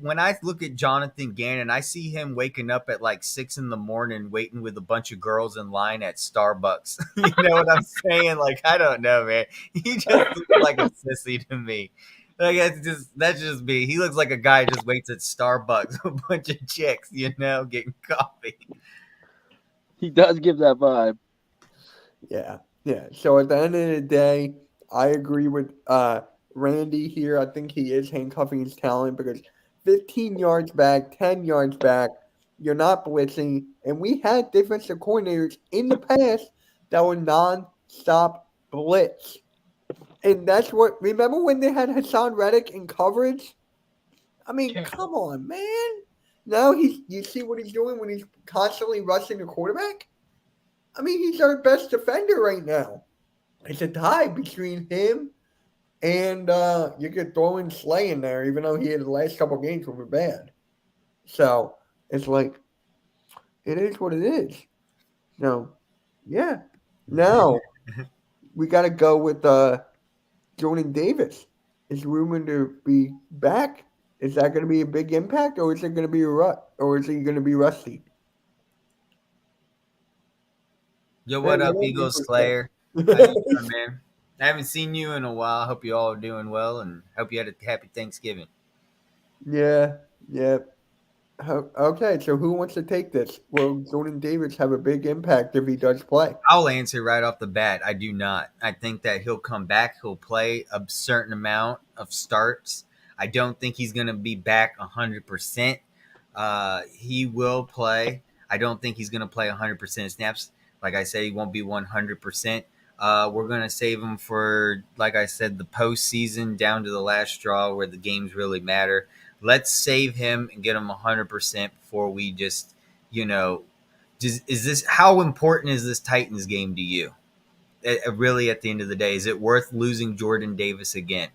when I look at Jonathan Gannon, I see him waking up at like 6 a.m, waiting with a bunch of girls in line at Starbucks. You know what I'm saying? Like, I don't know, man. He just looks like a sissy to me. Like that's just me. He looks like a guy who just waits at Starbucks with a bunch of chicks, getting coffee. He does give that vibe. Yeah. So at the end of the day, I agree with Randy here. I think he is handcuffing his talent because 15 yards back, 10 yards back, you're not blitzing. And we had defensive coordinators in the past that were non-stop blitz. And that's what – remember when they had Hassan Reddick in coverage? I mean, come on, man. Now you see what he's doing when he's constantly rushing the quarterback? I mean, he's our best defender right now. It's a tie between him and you could throw in Slay in there, even though he had the last couple of games were bad. So it's like, it is what it is. No, yeah. Now we got to go with Jordan Davis. Is rumored to be back. Is that going to be a big impact, or is it going to be or is he going to be rusty? Yo, what up, Eagles Slayer? How you doing, man? I haven't seen you in a while. Hope you all are doing well, and hope you had a happy Thanksgiving. Yeah. Okay, so who wants to take this? Will Jordan Davis have a big impact if he does play? I'll answer right off the bat. I do not. I think that he'll come back. He'll play a certain amount of starts. I don't think he's going to be back 100%. He will play. I don't think he's going to play 100% of snaps. Like I said, he won't be 100%. We're going to save him for, like I said, the postseason down to the last straw where the games really matter. Let's save him and get him 100% before we just how important is this Titans game to you? Really, at the end of the day, is it worth losing Jordan Davis again?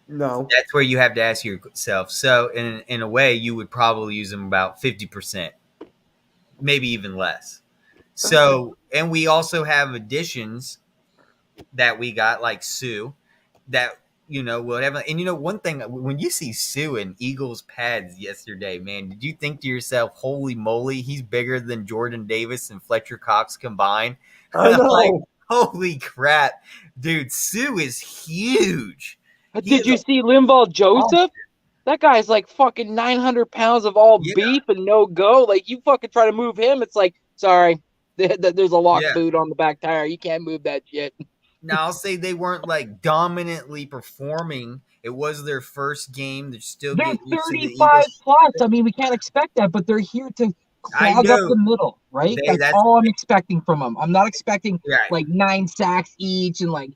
No. That's where you have to ask yourself. So in a way, you would probably use him about 50%, maybe even less. So, and we also have additions that we got, like Sue, that whatever. And one thing, when you see Sue in Eagles pads yesterday, man, did you think to yourself, holy moly, he's bigger than Jordan Davis and Fletcher Cox combined? I know. Like, holy crap, dude, Sue is huge. Did you see Linval Joseph? That guy's like fucking 900 pounds of all beef and no go. Like, you fucking try to move him, it's like, sorry, there's a lock boot on the back tire. You can't move that shit. Now, I'll say they weren't like dominantly performing. It was their first game. They're still getting used to the 35 plus. I mean, we can't expect that, but they're here to clog up the middle, right? That's all I'm expecting from them. I'm not expecting like 9 sacks each and like,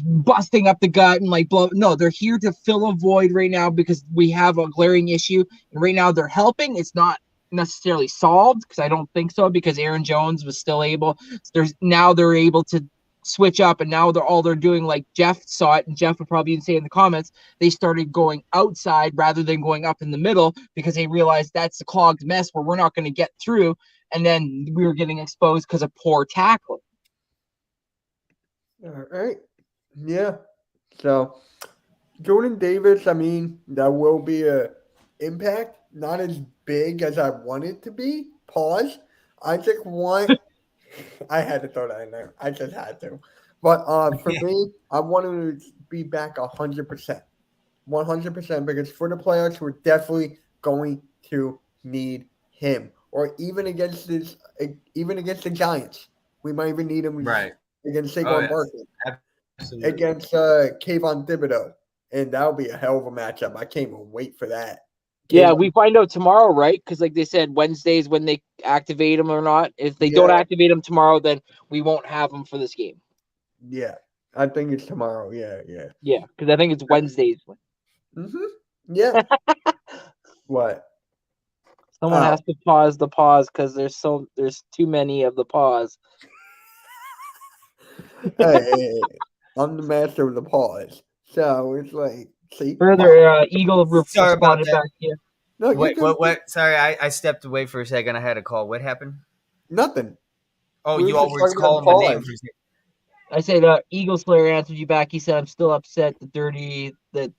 busting up the gut and like blow. No, they're here to fill a void right now because we have a glaring issue. And right now they're helping. It's not necessarily solved because I don't think so, because Aaron Jones was still able. They're able to switch up, and now they're doing, like Jeff saw it, and Jeff would probably say in the comments, they started going outside rather than going up in the middle because they realized that's the clogged mess where we're not going to get through, and then we were getting exposed because of poor tackling. All right. Yeah. So Jordan Davis, I mean, that will be a impact, not as big as I want it to be. Pause. I just want I had to throw that in there. I just had to. But for me, I want him to be back 100%. 100%, because for the playoffs, we're definitely going to need him. Or even against the Giants. We might even need him against Saquon Barkley. Absolutely. Against Kayvon Thibodeau. And that'll be a hell of a matchup. I can't even wait for that. Yeah, we find out tomorrow, right? Because like they said, Wednesdays when they activate them or not. If they don't Yeah. activate them tomorrow, then we won't have them for this game. Yeah, I think it's tomorrow. Yeah, yeah. Yeah, because I think it's Wednesdays. Yeah. What? Someone Oh, has to pause the pause because there's too many of the pause. hey, I'm the master of the pause. So it's like, see, Further, Eagle Sorry about responded that. back here. no, you Wait, can what? Sorry, I stepped away for a second. I had a call. What happened? nothing. Oh, We were you all just were talking about calling my name pause. for a second. I said Eagle Slayer answered you back. He said, "I'm still upset that they How did dirty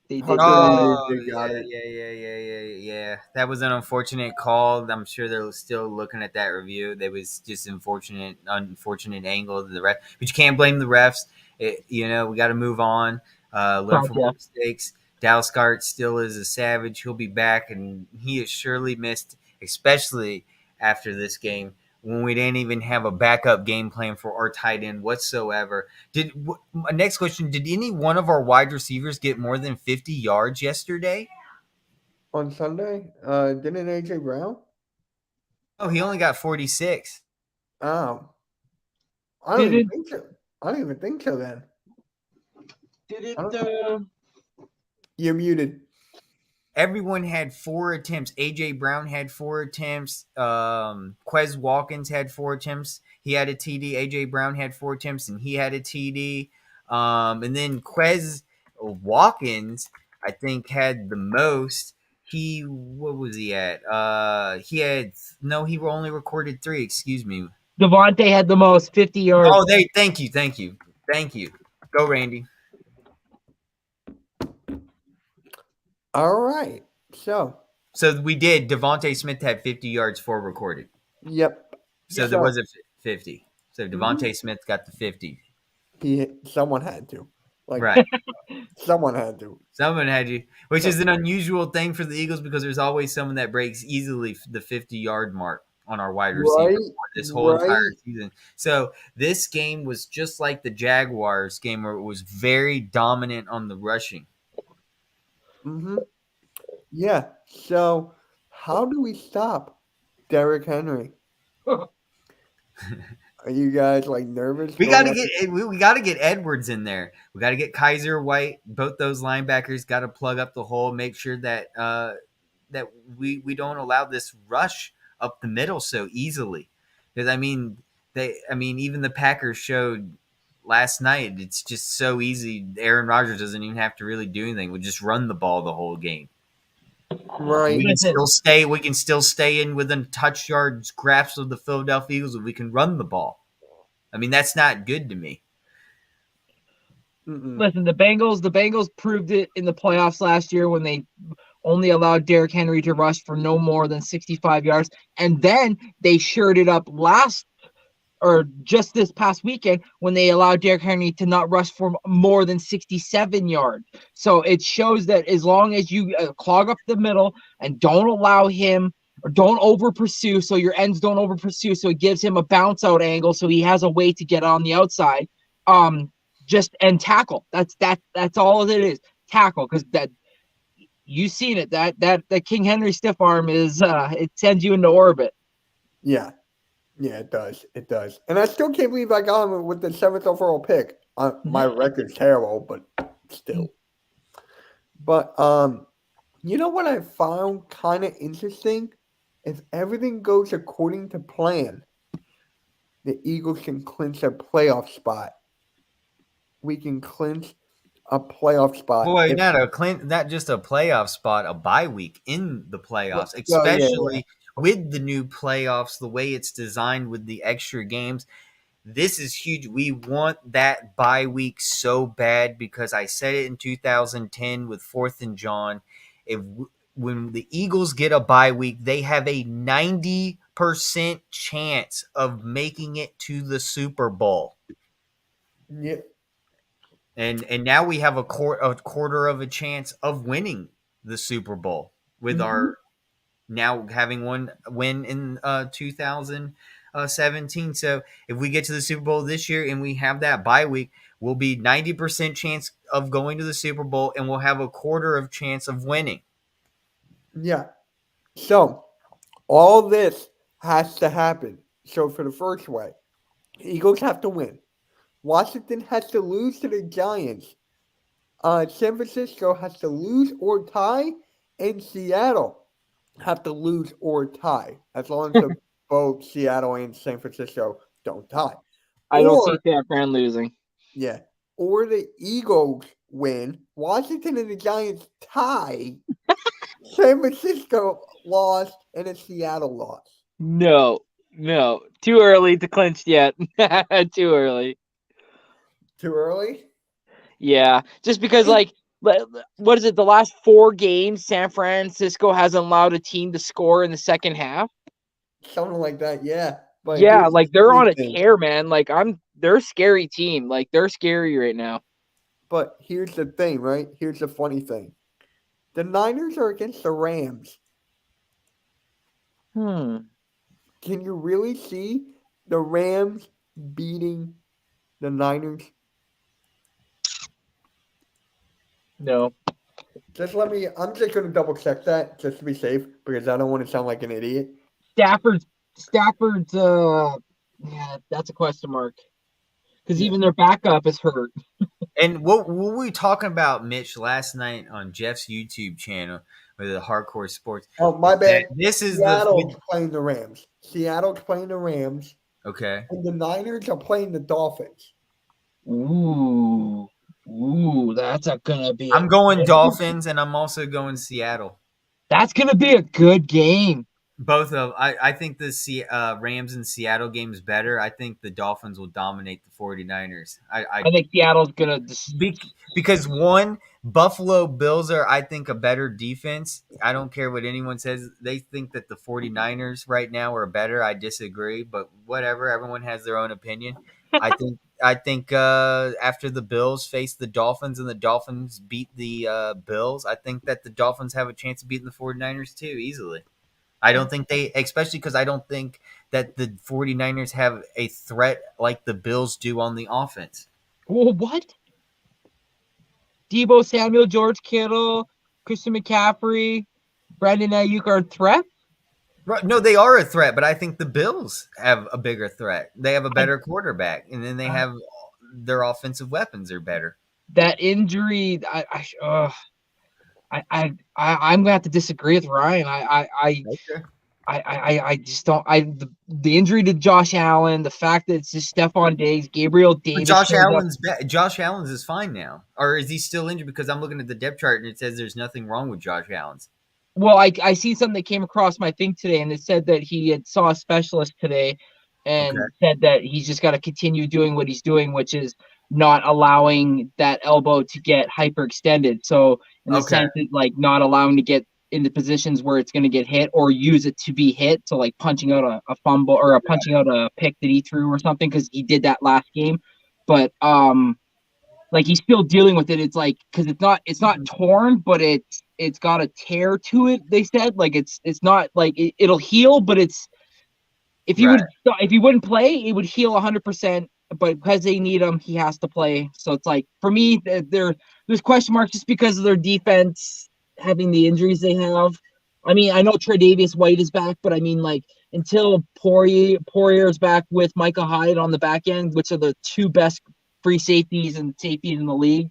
that." Oh, they got yeah, it. yeah. That was an unfortunate call. I'm sure they're still looking at that review. That was just unfortunate angle of the ref. But you can't blame the refs. We got to move on. Learn from our Gotcha. mistakes. Dalsgard still is a savage. He'll be back, and he has surely missed, especially after this game when we didn't even have a backup game plan for our tight end whatsoever. My next question: did any one of our wide receivers get more than 50 yards yesterday? On Sunday, didn't AJ Brown? Oh, he only got 46. Oh, I don't even Didn't think so. I don't even think so. Then I didn't don't, you're muted. Everyone had 4 attempts. AJ Brown had 4 attempts. Quez Watkins had 4 attempts. He had a TD. AJ Brown had 4 attempts, and he had a TD. And then Quez Watkins, I think, had the most. What was he at? He had no. He only recorded 3. Excuse me. Devontae had the most 50 yards? Oh, thank you. Go, Randy. All right. So, So we did. Devontae Smith had 50 yards for recorded. yep. So there was a 50. So Devontae Smith got the 50. Someone had to. Like, Right. someone had to. Someone had you, which is an unusual thing for the Eagles because there's always someone that breaks easily the 50-yard mark on our wide receiver Right. for this whole entire Right. season. So this game was just like the Jaguars game where it was very dominant on the rushing. Mm-hmm. Yeah. So, how do we stop Derrick Henry? Are you guys like nervous? We going got to after- get we got to get Edwards in there. We got to get Kaiser White. Both those linebackers got to plug up the hole. Make sure that that we don't allow this rush up the middle so easily. Because even the Packers showed last night. It's just so easy. Aaron Rodgers doesn't even have to really do anything. We just run the ball the whole game. Right. We can Listen. still stay. We can still stay in within touch yards grasp of the Philadelphia Eagles. If we can run the ball. I mean, that's not good to me. Mm-mm. Listen, the Bengals proved it in the playoffs last year when they only allowed Derrick Henry to rush for no more than 65 yards. And then they shored it up just this past weekend when they allowed Derrick Henry to not rush for more than 67 yards. So it shows that as long as you clog up the middle and don't allow him or don't over pursue, so your ends don't over pursue, so it gives him a bounce out angle, so he has a way to get on the outside. Just and tackle. That's all it is. Tackle, because that you've seen it. That King Henry stiff arm is it sends you into orbit. Yeah. Yeah, it does. It does. And I still can't believe I got him with the 7th overall pick. My record's terrible, but still. But you know what I found kind of interesting? If everything goes according to plan, the Eagles can clinch a playoff spot. We can clinch a playoff spot. Boy, not just a playoff spot, a bye week in the playoffs, Oh, yeah, especially with the new playoffs, the way it's designed with the extra games. This is huge. We want that bye week so bad because I said it in 2010 with 4th and John. When the Eagles get a bye week, they have a 90% chance of making it to the Super Bowl. yeah. And now we have a quarter of a chance of winning the Super Bowl with our now having one win in 2017. So if we get to the Super Bowl this year and we have that bye week, we'll be 90% chance of going to the Super Bowl and we'll have a quarter of chance of winning. Yeah. So all this has to happen. So for the first way, Eagles have to win. Washington has to lose to the Giants. San Francisco has to lose or tie, and Seattle have to lose or tie, as long as both Seattle and San Francisco don't tie. I don't see Or San Fran losing. yeah, or the Eagles win, Washington and the Giants tie, San Francisco lost, and a Seattle lost. No, too early to clinch yet. Too early. Too early? Yeah, just because what is it? The last 4 games, San Francisco hasn't allowed a team to score in the second half. Something like that, yeah. But Yeah, here's the like they're funny on a thing. tear, man. They're a scary team. Like they're scary right now. But here's the thing, right? Here's the funny thing. The Niners are against the Rams. Hmm. Can you really see the Rams beating the Niners? No. I'm just going to double check that just to be safe because I don't want to sound like an idiot. Stafford's yeah, that's a question mark. Because Yeah. even their backup is hurt. And what were we talking about, Mitch, last night on Jeff's YouTube channel with the Hardcore Sports? Oh, my That bad. this is Seattle's playing the Rams. Seattle's playing the Rams. okay. And the Niners are playing the Dolphins. Ooh, that's gonna be I'm going Dolphins, and I'm also going Seattle. that's gonna be a good game. Both of I think the Rams and Seattle game is better. I think the Dolphins will dominate the 49ers. I think Seattle's gonna Because one, Buffalo Bills are, I think, a better defense. I don't care what anyone says. They think that the 49ers right now are better. I disagree, but whatever. Everyone has their own opinion. I think after the Bills face the Dolphins and the Dolphins beat the Bills, I think that the Dolphins have a chance of beating the 49ers too, easily. I don't think especially because I don't think that the 49ers have a threat like the Bills do on the offense. Well, what? Debo Samuel, George Kittle, Christian McCaffrey, Brandon Ayuk are threats? Right. No, they are a threat, but I think the Bills have a bigger threat. They have a better quarterback, and then they have their offensive weapons are better. That injury, I'm gonna have to disagree with Ryan. Okay. I just don't. The injury to Josh Allen, the fact that it's just Stephon Diggs, Gabriel But Davis. Josh Allen's is fine now, or is he still injured? Because I'm looking at the depth chart and it says there's nothing wrong with Josh Allen's. Well, I see something that came across my thing today, and it said that he had saw a specialist today, and said that he's just got to continue doing what he's doing, which is not allowing that elbow to get hyperextended. So in the sense that like not allowing to get into positions where it's going to get hit or use it to be hit. So like punching out a fumble or punching out a pick that he threw or something, because he did that last game. But like he's still dealing with it. It's like because it's not torn, but it's got a tear to it. They said like it's not like it'll heal, but it's if he wouldn't play, it would heal 100%. But because they need him, he has to play. So it's like for me, there's question marks just because of their defense having the injuries they have. I mean, I know Tre'Davious White is back, but I mean like until Poirier is back with Micah Hyde on the back end, which are the two best free safeties in the league.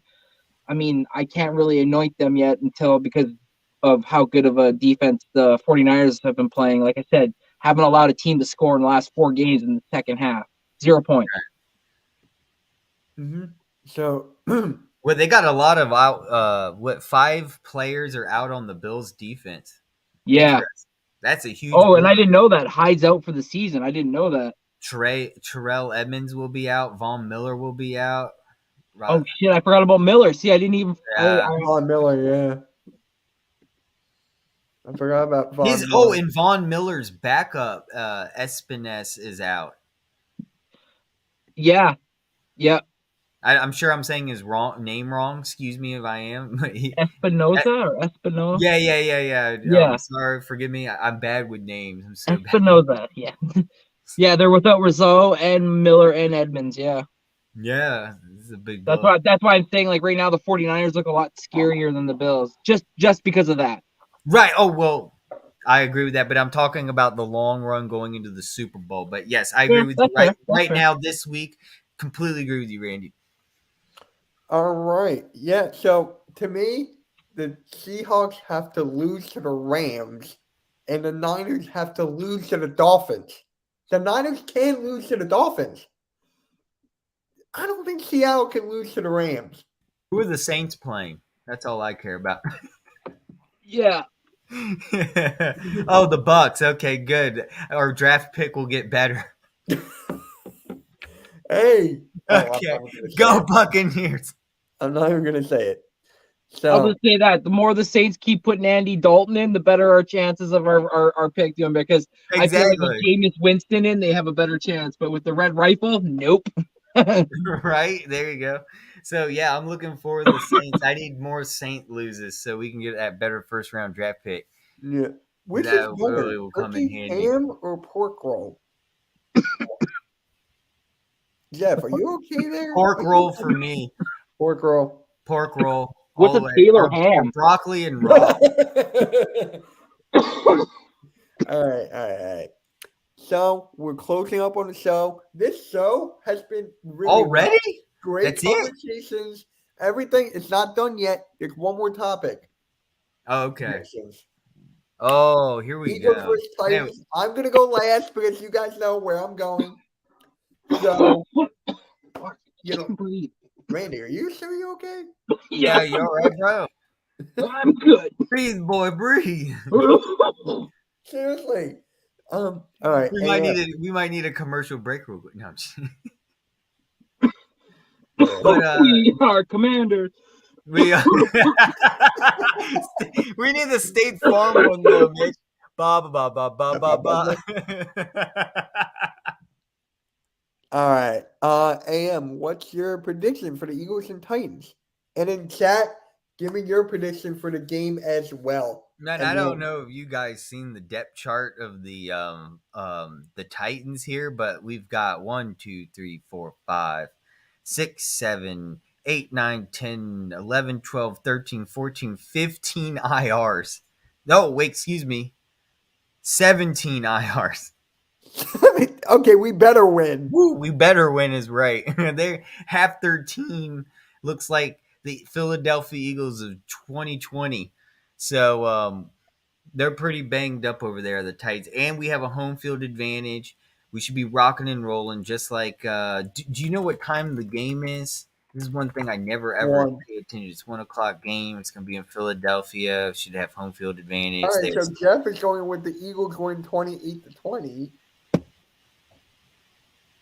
I mean, I can't really anoint them yet because of how good of a defense the 49ers have been playing. Like I said, haven't allowed a team to score in the last 4 games in the second half. 0 points. Mm-hmm. So, well, they got a lot of out. 5 players are out on the Bills' defense. Yeah, that's a huge. Oh, and I didn't know that Hyde's out for the season. I didn't know that. Terrell Edmonds will be out. Von Miller will be out. Oh shit! I forgot about Miller. See, I didn't even. Von Miller, yeah. I forgot about Von Miller. Oh, and Von Miller's backup, Espines, is out. Yeah. I'm sure I'm saying his name wrong. Excuse me if I am. Espinosa or Espinosa? Yeah. Yeah. Sorry, forgive me. I'm bad with names. I'm so Espinosa, yeah. Yeah, they're without Rizzo and Miller and Edmonds, yeah. Yeah, this is a big That's why I'm saying like right now the 49ers look a lot scarier than the Bills. Just because of that. Right. Oh well, I agree with that, but I'm talking about the long run going into the Super Bowl. But yes, I Yeah, agree with you. that's fair. That's Right fair. now, this week, completely agree with you, Randy. All right. Yeah. So to me, the Seahawks have to lose to the Rams, and the Niners have to lose to the Dolphins. The Niners can lose to the Dolphins. I don't think Seattle can lose to the Rams. Who are the Saints playing? That's all I care about. Yeah. Oh, the Bucks. Okay, good. Our draft pick will get better. Hey. Oh, I'm Okay, not even going to say go it. Buccaneers. I'm not even going to say it. I'll So, just say that the more the Saints keep putting Andy Dalton in, the better our chances of our pick doing, because I feel like with Exactly. Jameis Winston in, they have a better chance. But with the red rifle, nope. Right there you go. So yeah, I'm looking for the Saints. I need more Saint loses so we can get that better first round draft pick. yeah. Which is That better, really will come in turkey handy. ham or pork roll? Jeff, are you okay there? Pork roll for me. Pork roll. Pork roll What's all a the way. Taylor Or ham? broccoli and all raw. right, all right, all right. So we're closing up on the show. This show has been really well. Already? Great That's it? conversations. Everything. It's not done yet. There's one more topic. Oh, okay. Predictions. Oh, here we Eagles go. versus Now, Titans. I'm gonna go last because you guys know where I'm going. So you know, Breathe. Randy, are you sure you okay? yeah, Yeah, you all right, bro? I'm good. Breathe, boy, breathe. Seriously. All right. We might need a commercial break real quick. No, I'm just, Yeah. but We are commanders. we we need the State Farm one though, Mitch. Ba ba ba ba ba ba ba. All right. AM, what's your prediction for the Eagles and Titans? And in chat, give me your prediction for the game as well. Man, And I don't we'll know if you guys seen the depth chart of the Titans here, but we've got 1, 2, 3, 4, 5, 6, 7, 8, 9, 10, 11, 12, 13, 14, 15 IRs. No, wait, excuse me. 17 IRs. okay, we better win. Woo, we better win is right. They half their team looks like the Philadelphia Eagles of 2020. So they're pretty banged up over there, the Titans, and we have a home field advantage. We should be rocking and rolling, just like. Do you know what time the game is? This is one thing I never ever One. pay attention. It's 1 o'clock game. It's going to be in Philadelphia. Should have home field advantage. All right, so There's, Jeff is going with the Eagles going 28-20.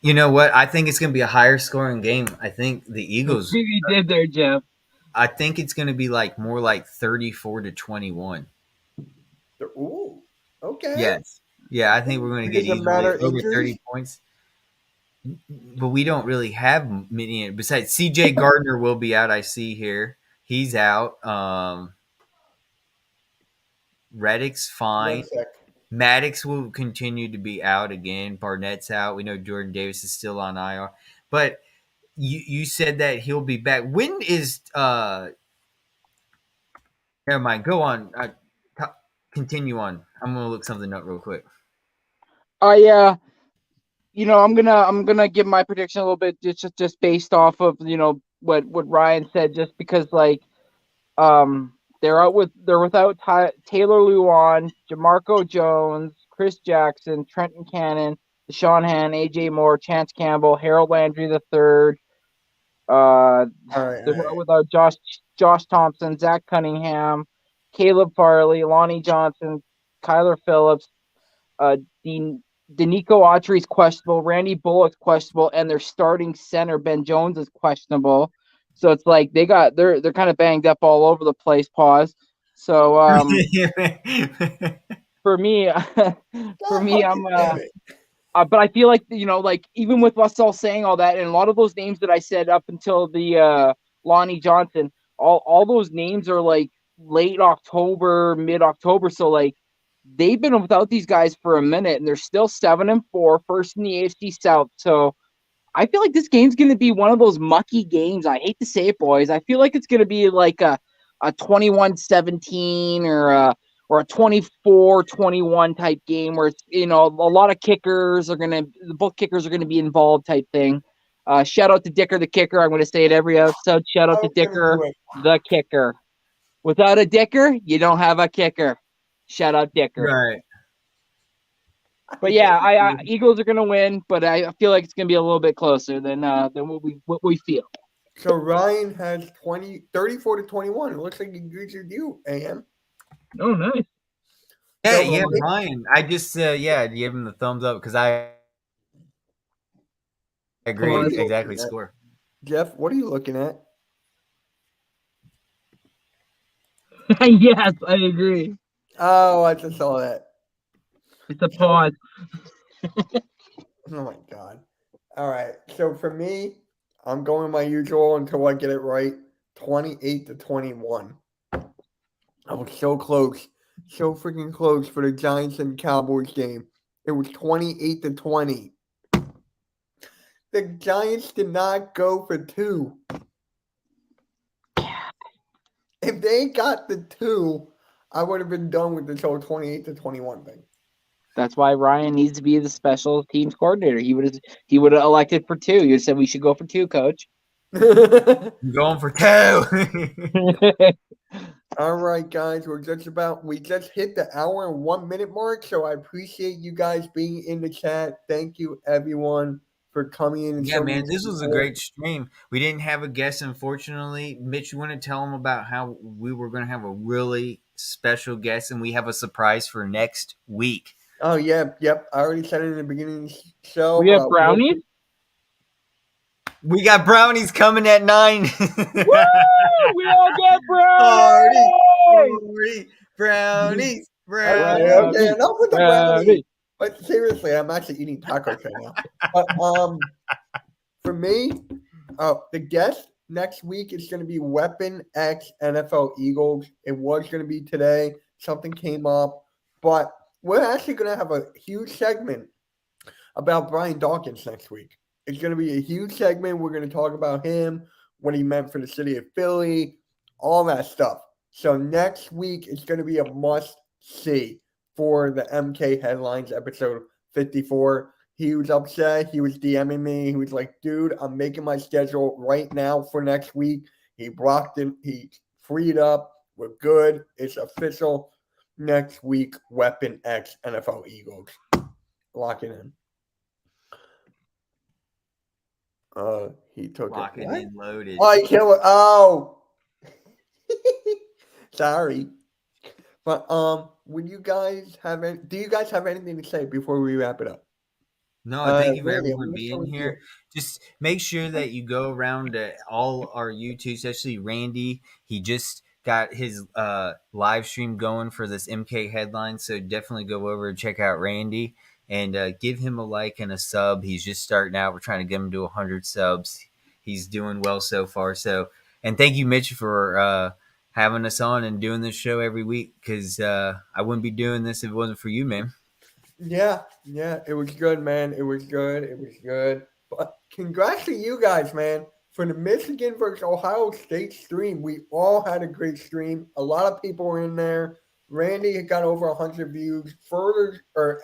you know what? I think it's going to be a higher scoring game. I think the Eagles. You did there, Jeff. I think it's going to be like more like 34-21. Ooh, okay. Yes. Yeah, I think we're going to get Because of matter easily over injuries? 30 points. But we don't really have many. Besides, CJ Gardner will be out. I see here he's out. Reddick's fine. 1 sec. Maddox will continue to be out again. Barnett's out. We know Jordan Davis is still on IR. But you said that he'll be back. When is never mind. Go on. Continue on. I'm gonna look something up real quick. I'm gonna give my prediction a little bit just based off of what Ryan said, just because they're without Taylor Lewan, Jamarco Jones, Chris Jackson, Trenton Cannon, Deshaun Han, AJ Moore, Chance Campbell, Harold Landry III. All right. They're without Josh Thompson, Zach Cunningham, Caleb Farley, Lonnie Johnson, Kyler Phillips, Denico Autry's questionable, Randy Bullock's questionable, and their starting center Ben Jones is questionable. So it's like they're kind of banged up all over the place. Pause. So for me, I'm but I feel like like even with us all saying all that, and a lot of those names that I said up until the Lonnie Johnson, all those names are like late October, mid October. So like they've been without these guys for a minute, and they're still 7-4, first in the AFC South. So I feel like this game's going to be one of those mucky games. I hate to say it, boys. I feel like it's going to be like a 21-17 or a 24-21 type game where it's, a lot of kickers both kickers are gonna be involved type thing. Shout out to Dicker the kicker. I'm gonna say it every episode. Shout out to Dicker the kicker. Without a Dicker, you don't have a kicker. Shout out Dicker. Right. But yeah, Eagles are gonna win, but I feel like it's gonna be a little bit closer than what we feel. So Ryan has 34-21. It looks like he agrees with you, AM. Oh, nice. Yeah, Ryan. I just give him the thumbs up because I agree. Exactly. Score. Jeff, what are you looking at? Yes, I agree. Oh, I just saw that. It's a pause. Oh my god. All right. So for me, I'm going my usual until I get it right. 28-21. I was so close. So freaking close for the Giants and Cowboys game. It was 28-20. The Giants did not go for 2. If they got the 2, I would have been done with this whole 28-21 thing. That's why Ryan needs to be the special teams coordinator. He would have elected for 2. You said we should go for 2, coach. I'm going for 2. All right, guys, we just hit the hour and 1 minute mark, so I appreciate you guys being in the chat. Thank you, everyone, for coming in. Yeah, man, this was a great stream. We didn't have a guest, unfortunately. Mitch, you want to tell them about how we were going to have a really special guest, and we have a surprise for next week. Oh, yeah, yep. I already said it in the beginning of the show. We have brownies? We got brownies coming at 9. Woo! We all got brownies! Brownies! Okay, enough with the brownies. But seriously, I'm actually eating tacos right now. But for me, the guest next week is going to be Weapon X NFL Eagles. It was going to be today. Something came up. But we're actually going to have a huge segment about Brian Dawkins next week. It's going to be a huge segment. We're going to talk about him, what he meant for the city of Philly, all that stuff. So next week is going to be a must-see for the MK Headlines episode 54. He was upset. He was DMing me. He was like, dude, I'm making my schedule right now for next week. He blocked it. He freed up. We're good. It's official. Next week, Weapon X NFL Eagles. Lock it in. He took Lock it. it in, loaded. Oh, I kill it. Oh. Sorry. But would you guys have do you guys have anything to say before we wrap it up? No, thank you for everyone being here. Just make sure that you go around to all our YouTube, especially Randy. He just got his live stream going for this MK headline, so definitely go over and check out Randy and give him a like and a sub. He's just starting out. We're trying to get him to 100 subs. He's doing well so far. So, and thank you, Mitch, for having us on and doing this show every week, because I wouldn't be doing this if it wasn't for you, man. Yeah, it was good, man. It was good. But congrats to you guys, man. For the Michigan versus Ohio State stream, we all had a great stream. A lot of people were in there. Randy got over 100 views.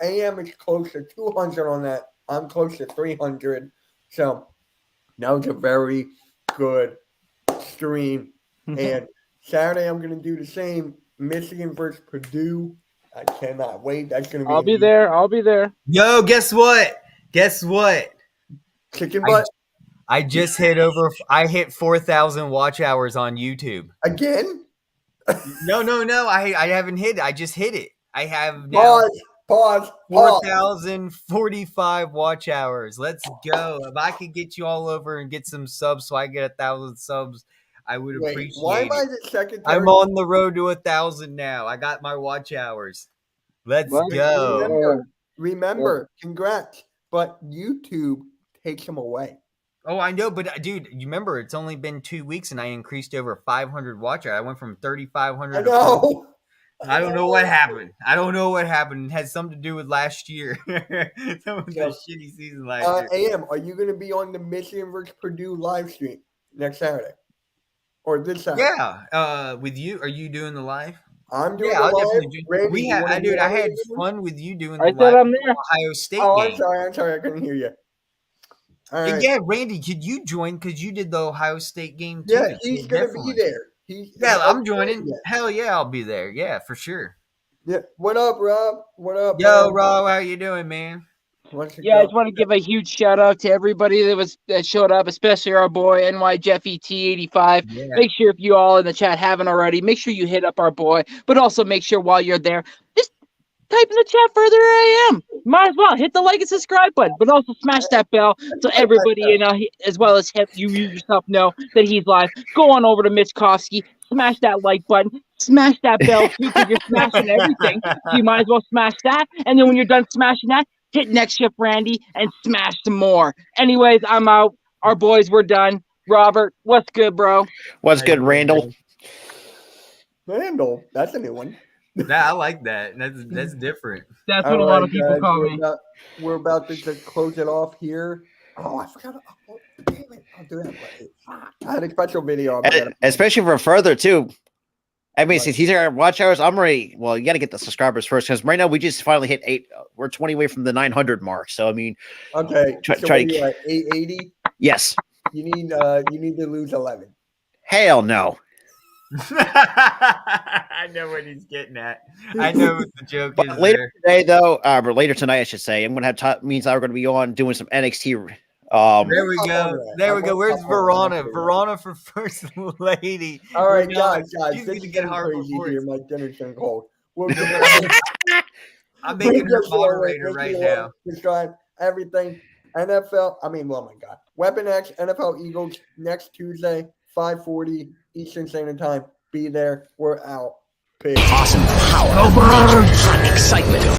AM is close to 200 on that. I'm close to 300. So that was a very good stream. And Saturday, I'm going to do the same. Michigan versus Purdue. I cannot wait. That's going to be. I'll be there. Yo, guess what? Chicken butt. I just hit I hit 4,000 watch hours on YouTube. Again? No. I haven't hit it. I just hit it. I have now Pause. 4,045 watch hours. Let's go. If I could get you all over and get some subs so I get 1,000 subs, I would appreciate why am I it. the secretary? I'm on the road to 1,000 now. I got my watch hours. Let's go. Remember, congrats. But YouTube takes them away. Oh, I know, but dude, you remember it's only been 2 weeks and I increased over 500 watch hours. I went from 3,500 to 4,000. I don't know what happened. It had something to do with last year. That was a shitty season last year. AM, are you going to be on the Michigan versus Purdue live stream next Saturday? Or this Saturday? Yeah. With you, are you doing the live? I'm doing Yeah, the I'll live. definitely do. Randy, you wanna be Dude, I on it had again? fun with you doing I the said live I'm there. Ohio State Oh, game. I'm sorry. I couldn't hear you. All And right. yeah, Randy, could you join? Because you did the Ohio State game too. Yeah, So he's gonna be definitely. there. Yeah, I'm joining. Hell yeah, I'll be there. Yeah, for sure. Yeah. What up, Rob? What up, Yo, man? Rob, how you doing, man? What's it Yeah, I go? just want to give a huge shout out to everybody that showed up, especially our boy NY Jeff ET85. Yeah. Make sure if you all in the chat haven't already, make sure you hit up our boy, but also make sure while you're there, just type in the chat further I am. Might as well hit the like and subscribe button, but also smash that bell so everybody as well as you yourself know that he's live. Go on over to Mitch Kofsky, smash that like button, smash that bell too, because you're smashing everything. So you might as well smash that, and then when you're done smashing that, hit next shift Randy and smash some more. Anyways, I'm out. Our boys, we're done. Robert, what's good, bro? What's How you good, doing, Randall? Randall, that's a new one. I like that. That's different. That's All what a lot right, of people guys, call me. we're about to just close it off here. Oh, I forgot. Oh, damn it. I'll do that. I had a special video. Especially for further too. I mean, since he's our watch hours, I'm ready. Well, you got to get the subscribers first because right now we just finally hit 8. We're 20 away from the 900 mark. So I mean, Okay, try what are to you at 880. yes. You need to lose 11. Hell no. I know what he's getting at. I know what the joke But is later there. today, though, or later tonight, I should say, I'm gonna have means we're gonna be on doing some NXT. There we go. There we go. Where's Verona? Verona for first lady. All right, Verona, guys, she's this gonna is get getting hard crazy reports. here. My dinner's getting cold. We'll I'm making her moderator right now. Subscribe, everything. NFL, oh my God. Weapon X, NFL Eagles, next Tuesday, 5:40 Eastern Standard Time. Be there. We're out. Peace. Awesome power, hot excitement.